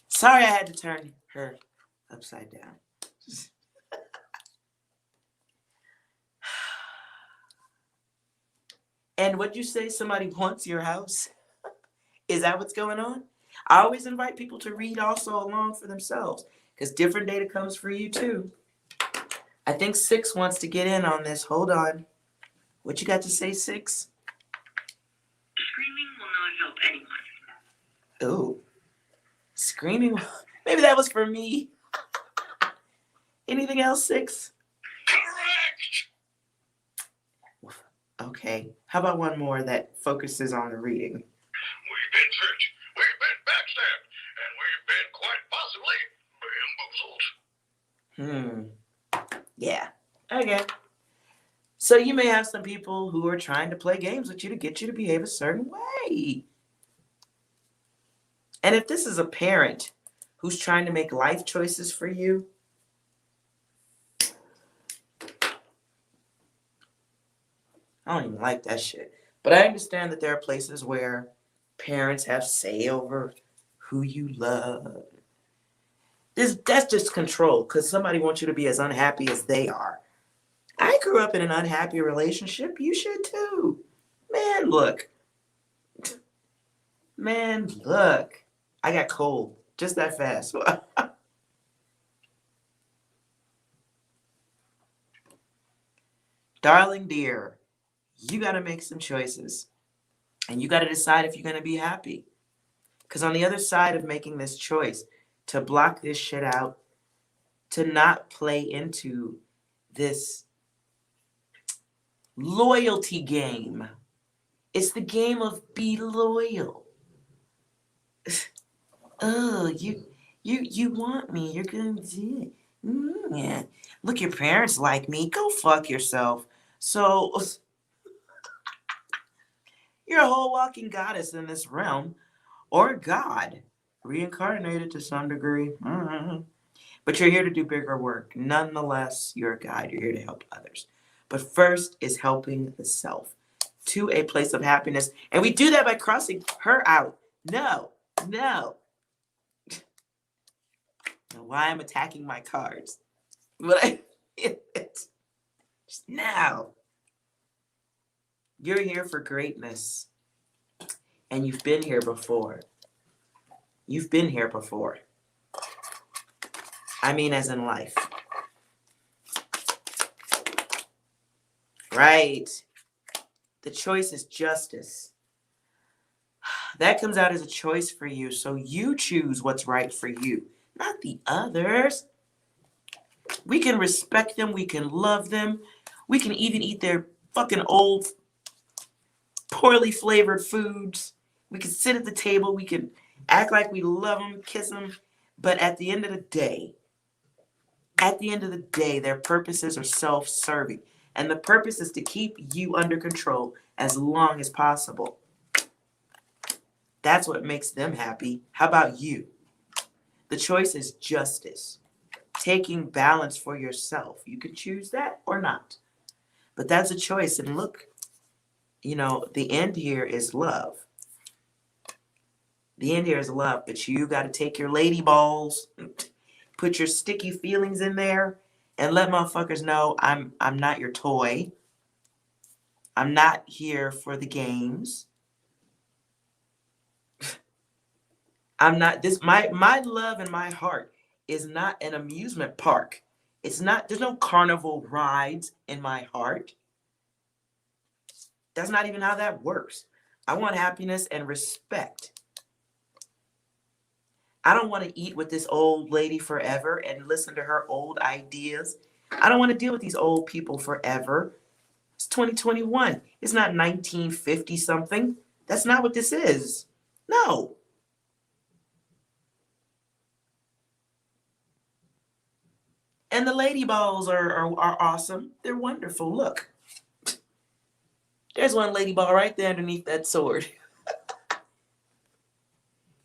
Sorry I had to turn her upside down. And would you say somebody wants your house? Is that what's going on? I always invite people to read also along for themselves, because different data comes for you too. I think 6 wants to get in on this. Hold on. What you got to say, 6? Screaming will not help anyone. Ooh. Screaming. Maybe that was for me. Anything else, 6? Correct. Okay. How about one more that focuses on the reading? We've been tricked. We've been backstabbed. And we've been quite possibly bamboozled. Yeah. Okay. So you may have some people who are trying to play games with you to get you to behave a certain way. And if this is a parent who's trying to make life choices for you, I don't even like that shit. But I understand that there are places where parents have say over who you love. That's just control, because somebody wants you to be as unhappy as they are. I grew up in an unhappy relationship. You should too. Man, look. I got cold just that fast. Darling dear, you got to make some choices. And you got to decide if you're going to be happy. Because on the other side of making this choice, to block this shit out, to not play into this loyalty game. It's the game of be loyal. Oh, you want me. You're going to do it. Yeah. Look, your parents like me. Go fuck yourself. So you're a whole walking goddess in this realm, or God, reincarnated to some degree. But you're here to do bigger work. Nonetheless, you're a guide. You're here to help others. But first is helping the self to a place of happiness. And we do that by crossing her out. No. Now, why I'm attacking my cards. But now, you're here for greatness. And you've been here before. You've been here before. I mean, as in life. Right. The choice is justice. That comes out as a choice for you. So you choose what's right for you, not the others. We can respect them. We can love them. We can even eat their fucking old, poorly flavored foods. We can sit at the table. We can act like we love them, kiss them. But at the end of the day, their purposes are self-serving. And the purpose is to keep you under control as long as possible. That's what makes them happy. How about you? The choice is justice. Taking balance for yourself. You can choose that or not. But that's a choice. And look, the end here is love. The end here is love. But you got to take your lady balls, put your sticky feelings in there, and let motherfuckers know I'm not your toy. I'm not here for the games. I'm not this my love and my heart is not an amusement park. It's not, there's no carnival rides in my heart. That's not even how that works. I want happiness and respect. I don't want to eat with this old lady forever and listen to her old ideas. I don't want to deal with these old people forever. It's 2021. It's not 1950 something. That's not what this is. No. And the lady balls are awesome. They're wonderful. Look. There's one lady ball right there underneath that sword.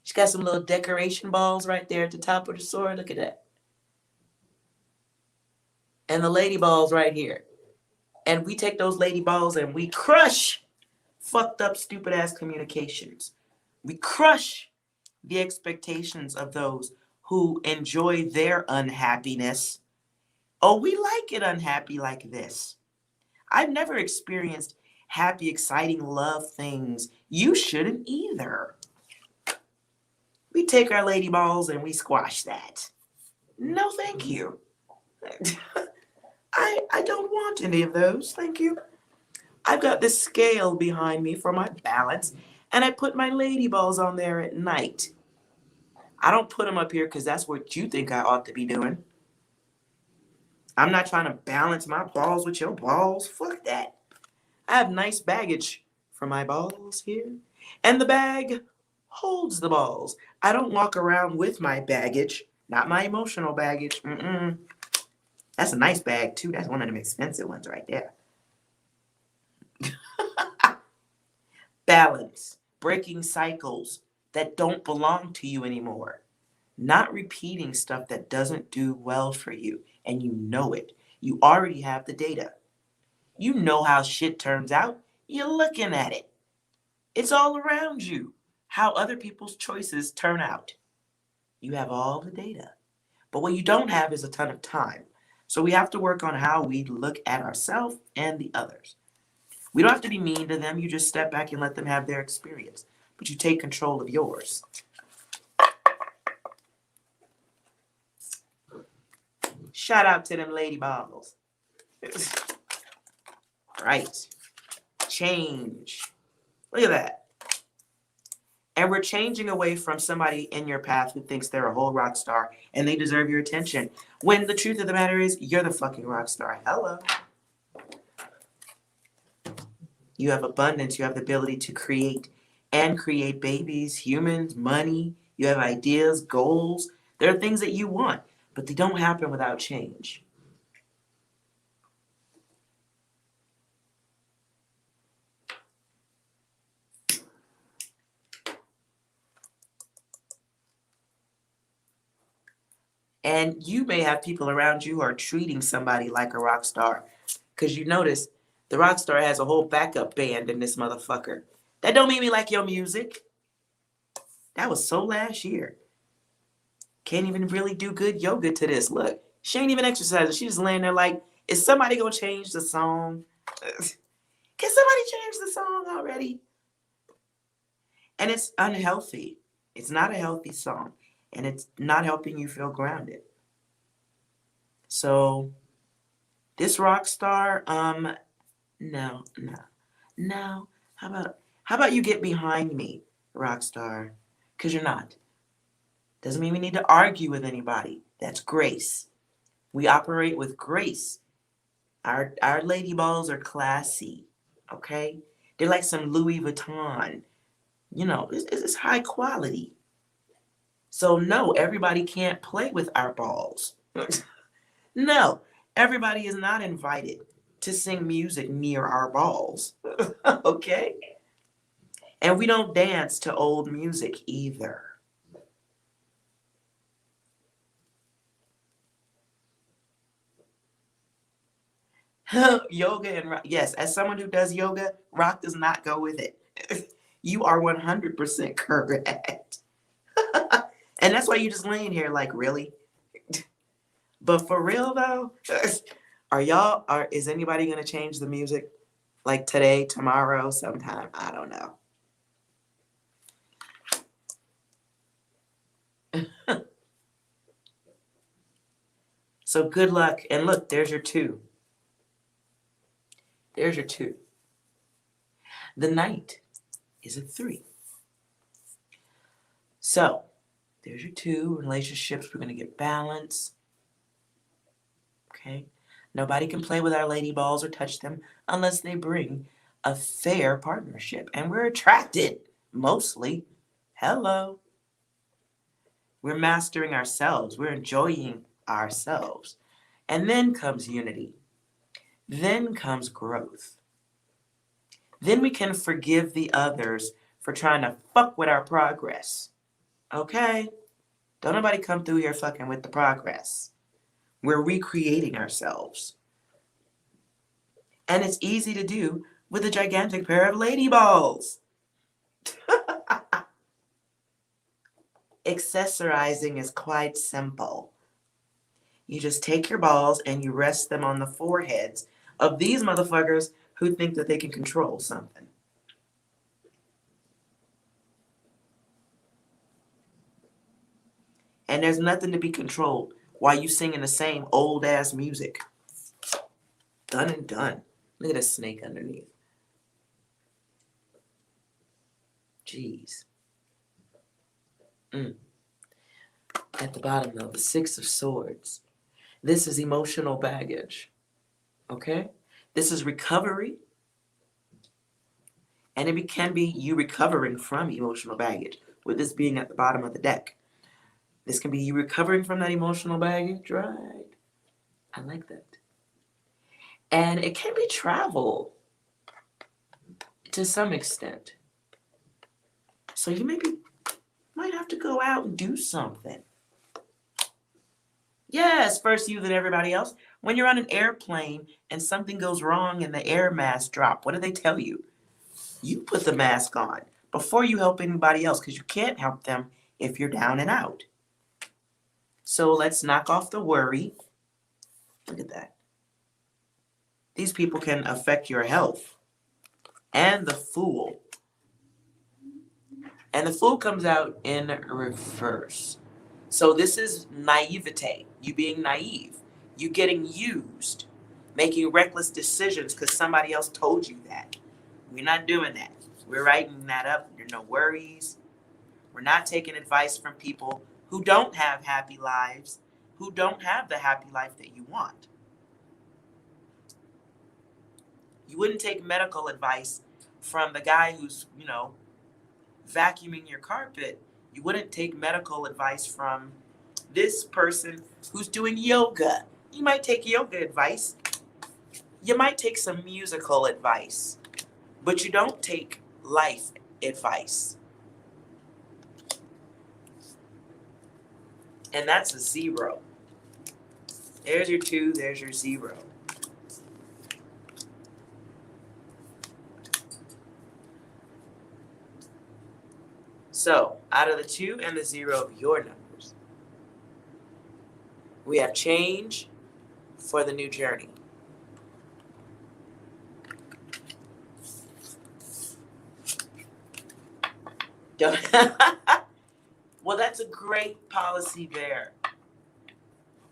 She's got some little decoration balls right there at the top of the sword. Look at that. And the lady balls right here. And we take those lady balls and we crush fucked up, stupid ass communications. We crush the expectations of those who enjoy their unhappiness. Oh, we like it unhappy like this. I've never experienced happy, exciting love things. You shouldn't either. We take our lady balls and we squash that. No, thank you. I don't want any of those, thank you. I've got this scale behind me for my balance, and I put my lady balls on there at night. I don't put them up here because that's what you think I ought to be doing. I'm not trying to balance my balls with your balls. Fuck that. I have nice baggage for my balls here. And the bag holds the balls. I don't walk around with my baggage. Not my emotional baggage. That's a nice bag, too. That's one of them expensive ones right there. Balance. Breaking cycles that don't belong to you anymore. Not repeating stuff that doesn't do well for you. And you know it. You already have the data. You know how shit turns out. You're looking at it. It's all around you. How other people's choices turn out. You have all the data. But what you don't have is a ton of time. So we have to work on how we look at ourselves and the others. We don't have to be mean to them. You just step back and let them have their experience. But you take control of yours. Shout out to them lady balls. Right. Change. Look at that. And we're changing away from somebody in your path who thinks they're a whole rock star and they deserve your attention. When the truth of the matter is, you're the fucking rock star. Hello. You have abundance. You have the ability to create and create babies, humans, money. You have ideas, goals. There are things that you want, but they don't happen without change. And you may have people around you who are treating somebody like a rock star. Because you notice the rock star has a whole backup band in this motherfucker. That don't mean me like your music. That was so last year. Can't even really do good yoga to this. Look, she ain't even exercising. She's just laying there like, is somebody going to change the song? Can somebody change the song already? And it's unhealthy. It's not a healthy song. And it's not helping you feel grounded. So, this rock star, no. How about you get behind me, rock star? Because you're not. Doesn't mean we need to argue with anybody. That's grace. We operate with grace. Our lady balls are classy, okay? They're like some Louis Vuitton. You know, it's high quality. So no, everybody can't play with our balls. No, everybody is not invited to sing music near our balls. Okay? And we don't dance to old music either. Yoga and rock. Yes, as someone who does yoga, rock does not go with it. You are 100% correct. And that's why you're just laying here like, really? But for real though, is anybody gonna change the music? Like today, tomorrow, sometime? I don't know. So good luck. And look, there's your 2. There's your 2. The Knight is a 3. So there's your 2. Relationships, we're gonna get balance. Okay? Nobody can play with our lady balls or touch them unless they bring a fair partnership. And we're attracted, mostly. Hello. We're mastering ourselves. We're enjoying ourselves. And then comes unity. Then comes growth. Then we can forgive the others for trying to fuck with our progress. Okay? Don't nobody come through here fucking with the progress. We're recreating ourselves. And it's easy to do with a gigantic pair of lady balls. Accessorizing is quite simple. You just take your balls and you rest them on the foreheads of these motherfuckers who think that they can control something. And there's nothing to be controlled while you singing the same old ass music. Done and done. Look at a snake underneath. Jeez. At the bottom though, the 6 of Swords. This is emotional baggage. Okay? This is recovery. And it can be you recovering from emotional baggage, with this being at the bottom of the deck. This can be you recovering from that emotional baggage, right? I like that. And it can be travel to some extent. So you might have to go out and do something. Yes, first you than everybody else. When you're on an airplane and something goes wrong and the air mask drop, what do they tell you? You put the mask on before you help anybody else, because you can't help them if you're down and out. So let's knock off the worry. Look at that. These people can affect your health. And the Fool. And the Fool comes out in reverse. So this is naivete. You being naive. You getting used. Making reckless decisions because somebody else told you that. We're not doing that. We're writing that up. There's no worries. We're not taking advice from people who don't have happy lives, who don't have the happy life that you want. You wouldn't take medical advice from the guy who's, vacuuming your carpet. You wouldn't take medical advice from this person who's doing yoga. You might take yoga advice. You might take some musical advice, but you don't take life advice. And that's a 0. There's your 2, there's your 0. So, out of the 2 and the 0 of your numbers, we have change for the new journey. Well, that's a great policy there.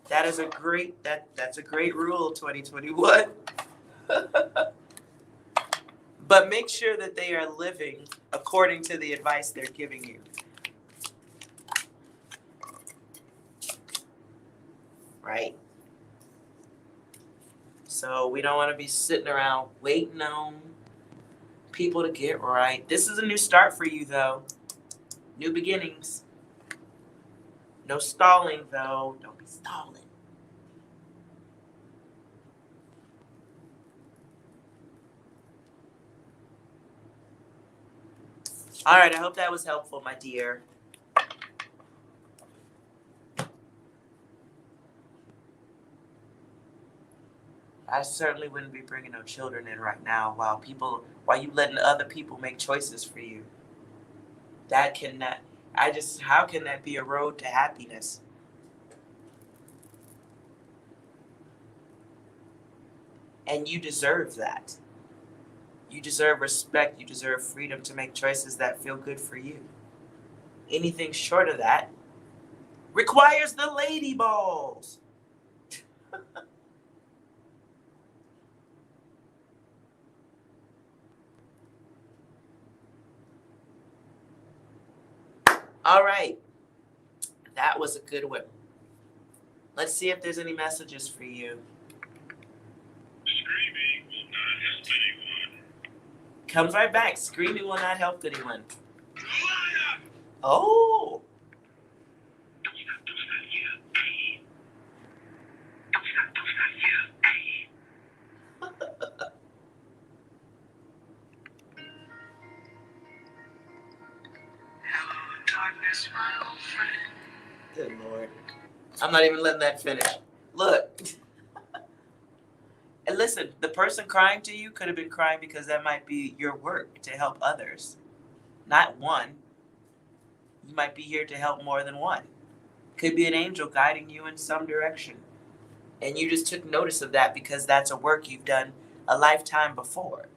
That is a great that's a great rule, 2021. But make sure that they are living according to the advice they're giving you. Right? So we don't want to be sitting around waiting on people to get right. This is a new start for you, though. New beginnings. No stalling, though. Don't be stalling. All right, I hope that was helpful, my dear. I certainly wouldn't be bringing no children in right now while you letting other people make choices for you. That cannot, how can that be a road to happiness? And you deserve that. You deserve respect. You deserve freedom to make choices that feel good for you. Anything short of that requires the lady balls. All right. That was a good one. Let's see if there's any messages for you. Screaming will not help anyone. Comes right back. Screaming will not help anyone. Liar! Oh. Don't stop, yeah. Hey. Don't stop, yeah. Hey. Hello, darkness, my old friend. Good Lord. I'm not even letting that finish. Look. And listen, the person crying to you could have been crying because that might be your work to help others. Not one. You might be here to help more than one. Could be an angel guiding you in some direction. And you just took notice of that because that's a work you've done a lifetime before.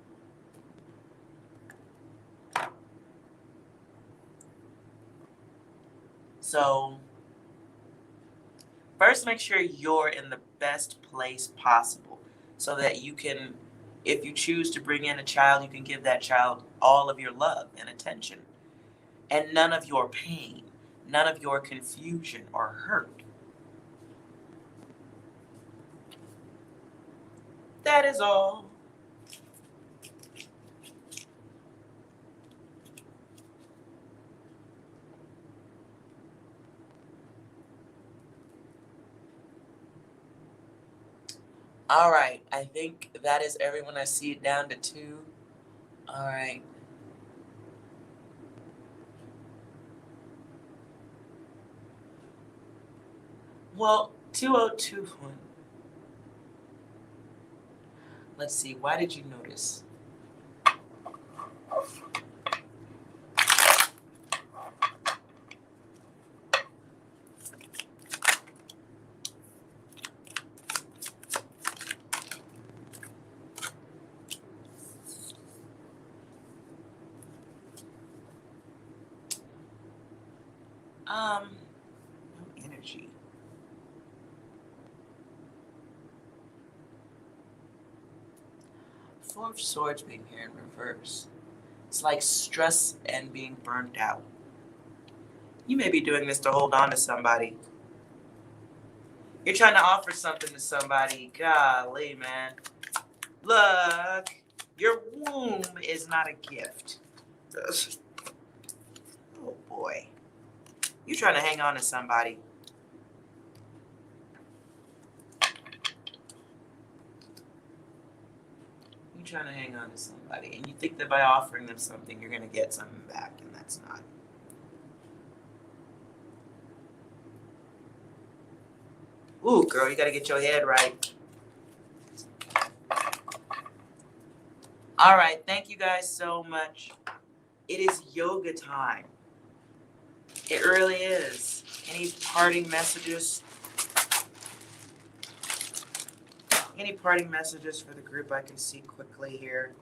So, first make sure you're in the best place possible so that you can, if you choose to bring in a child, you can give that child all of your love and attention and none of your pain, none of your confusion or hurt. That is all. All right, I think that is everyone. I see it down to 2. All right. Well, 2021. Let's see, why did you notice? No energy. Four of Swords being here in reverse. It's like stress and being burnt out. You may be doing this to hold on to somebody. You're trying to offer something to somebody. Golly, man. Look, your womb is not a gift. Oh boy. You're trying to hang on to somebody. You're trying to hang on to somebody. And you think that by offering them something, you're going to get something back. And that's not. Ooh, girl, you got to get your head right. All right. Thank you guys so much. It is yoga time. It really is. Any parting messages? Any parting messages for the group I can see quickly here?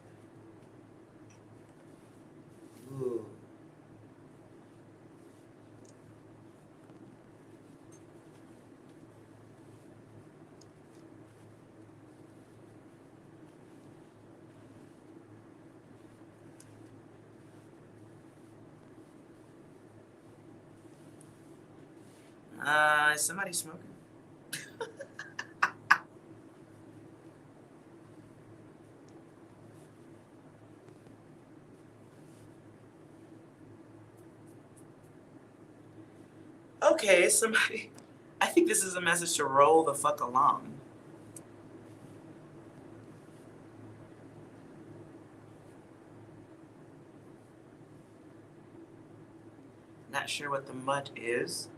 Ooh. Is somebody smoking? Okay, somebody. I think this is a message to roll the fuck along. Not sure what the mutt is.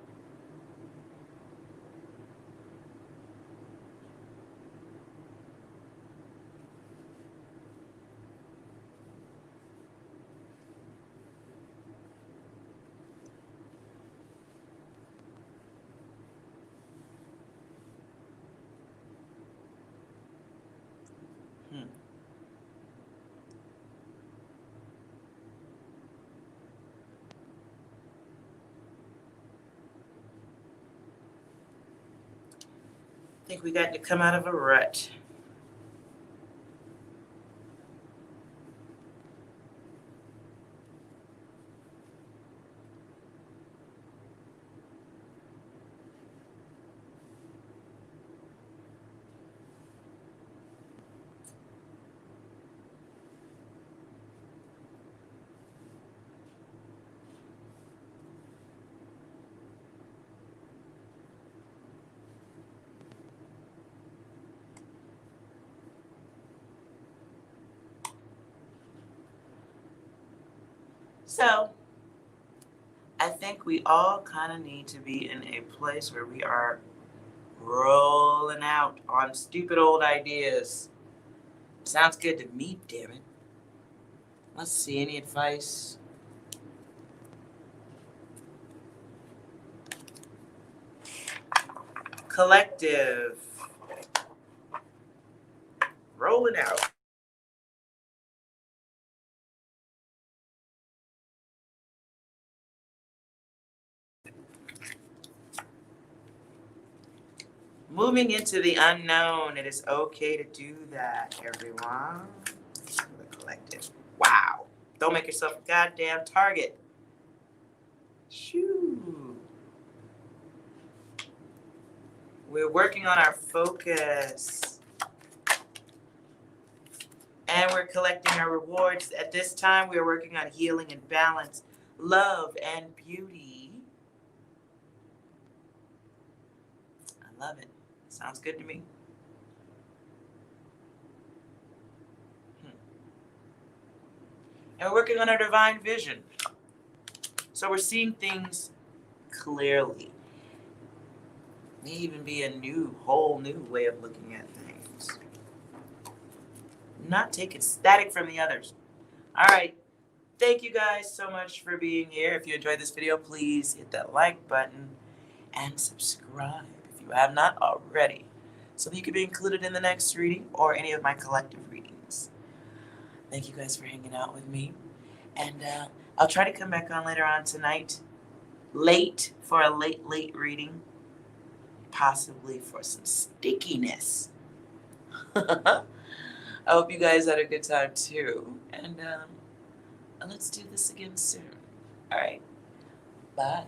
I think we got to come out of a rut. So, I think we all kind of need to be in a place where we are rolling out on stupid old ideas. Sounds good to me, damn it. Let's see, any advice? Collective. Rolling out. Moving into the unknown. It is okay to do that, everyone. The collective. Wow. Don't make yourself a goddamn target. Shoo. We're working on our focus. And we're collecting our rewards. At this time, we're working on healing and balance, love and beauty. I love it. Sounds good to me. And we're working on our divine vision. So we're seeing things clearly. May even be a whole new way of looking at things. Not taking static from the others. All right. Thank you guys so much for being here. If you enjoyed this video, please hit that like button and subscribe if you have not already, so that you can be included in the next reading or any of my collective readings. Thank you guys for hanging out with me. And I'll try to come back on later on tonight, late, for a late reading, possibly for some stickiness. I hope you guys had a good time too. And let's do this again soon. All right. Bye.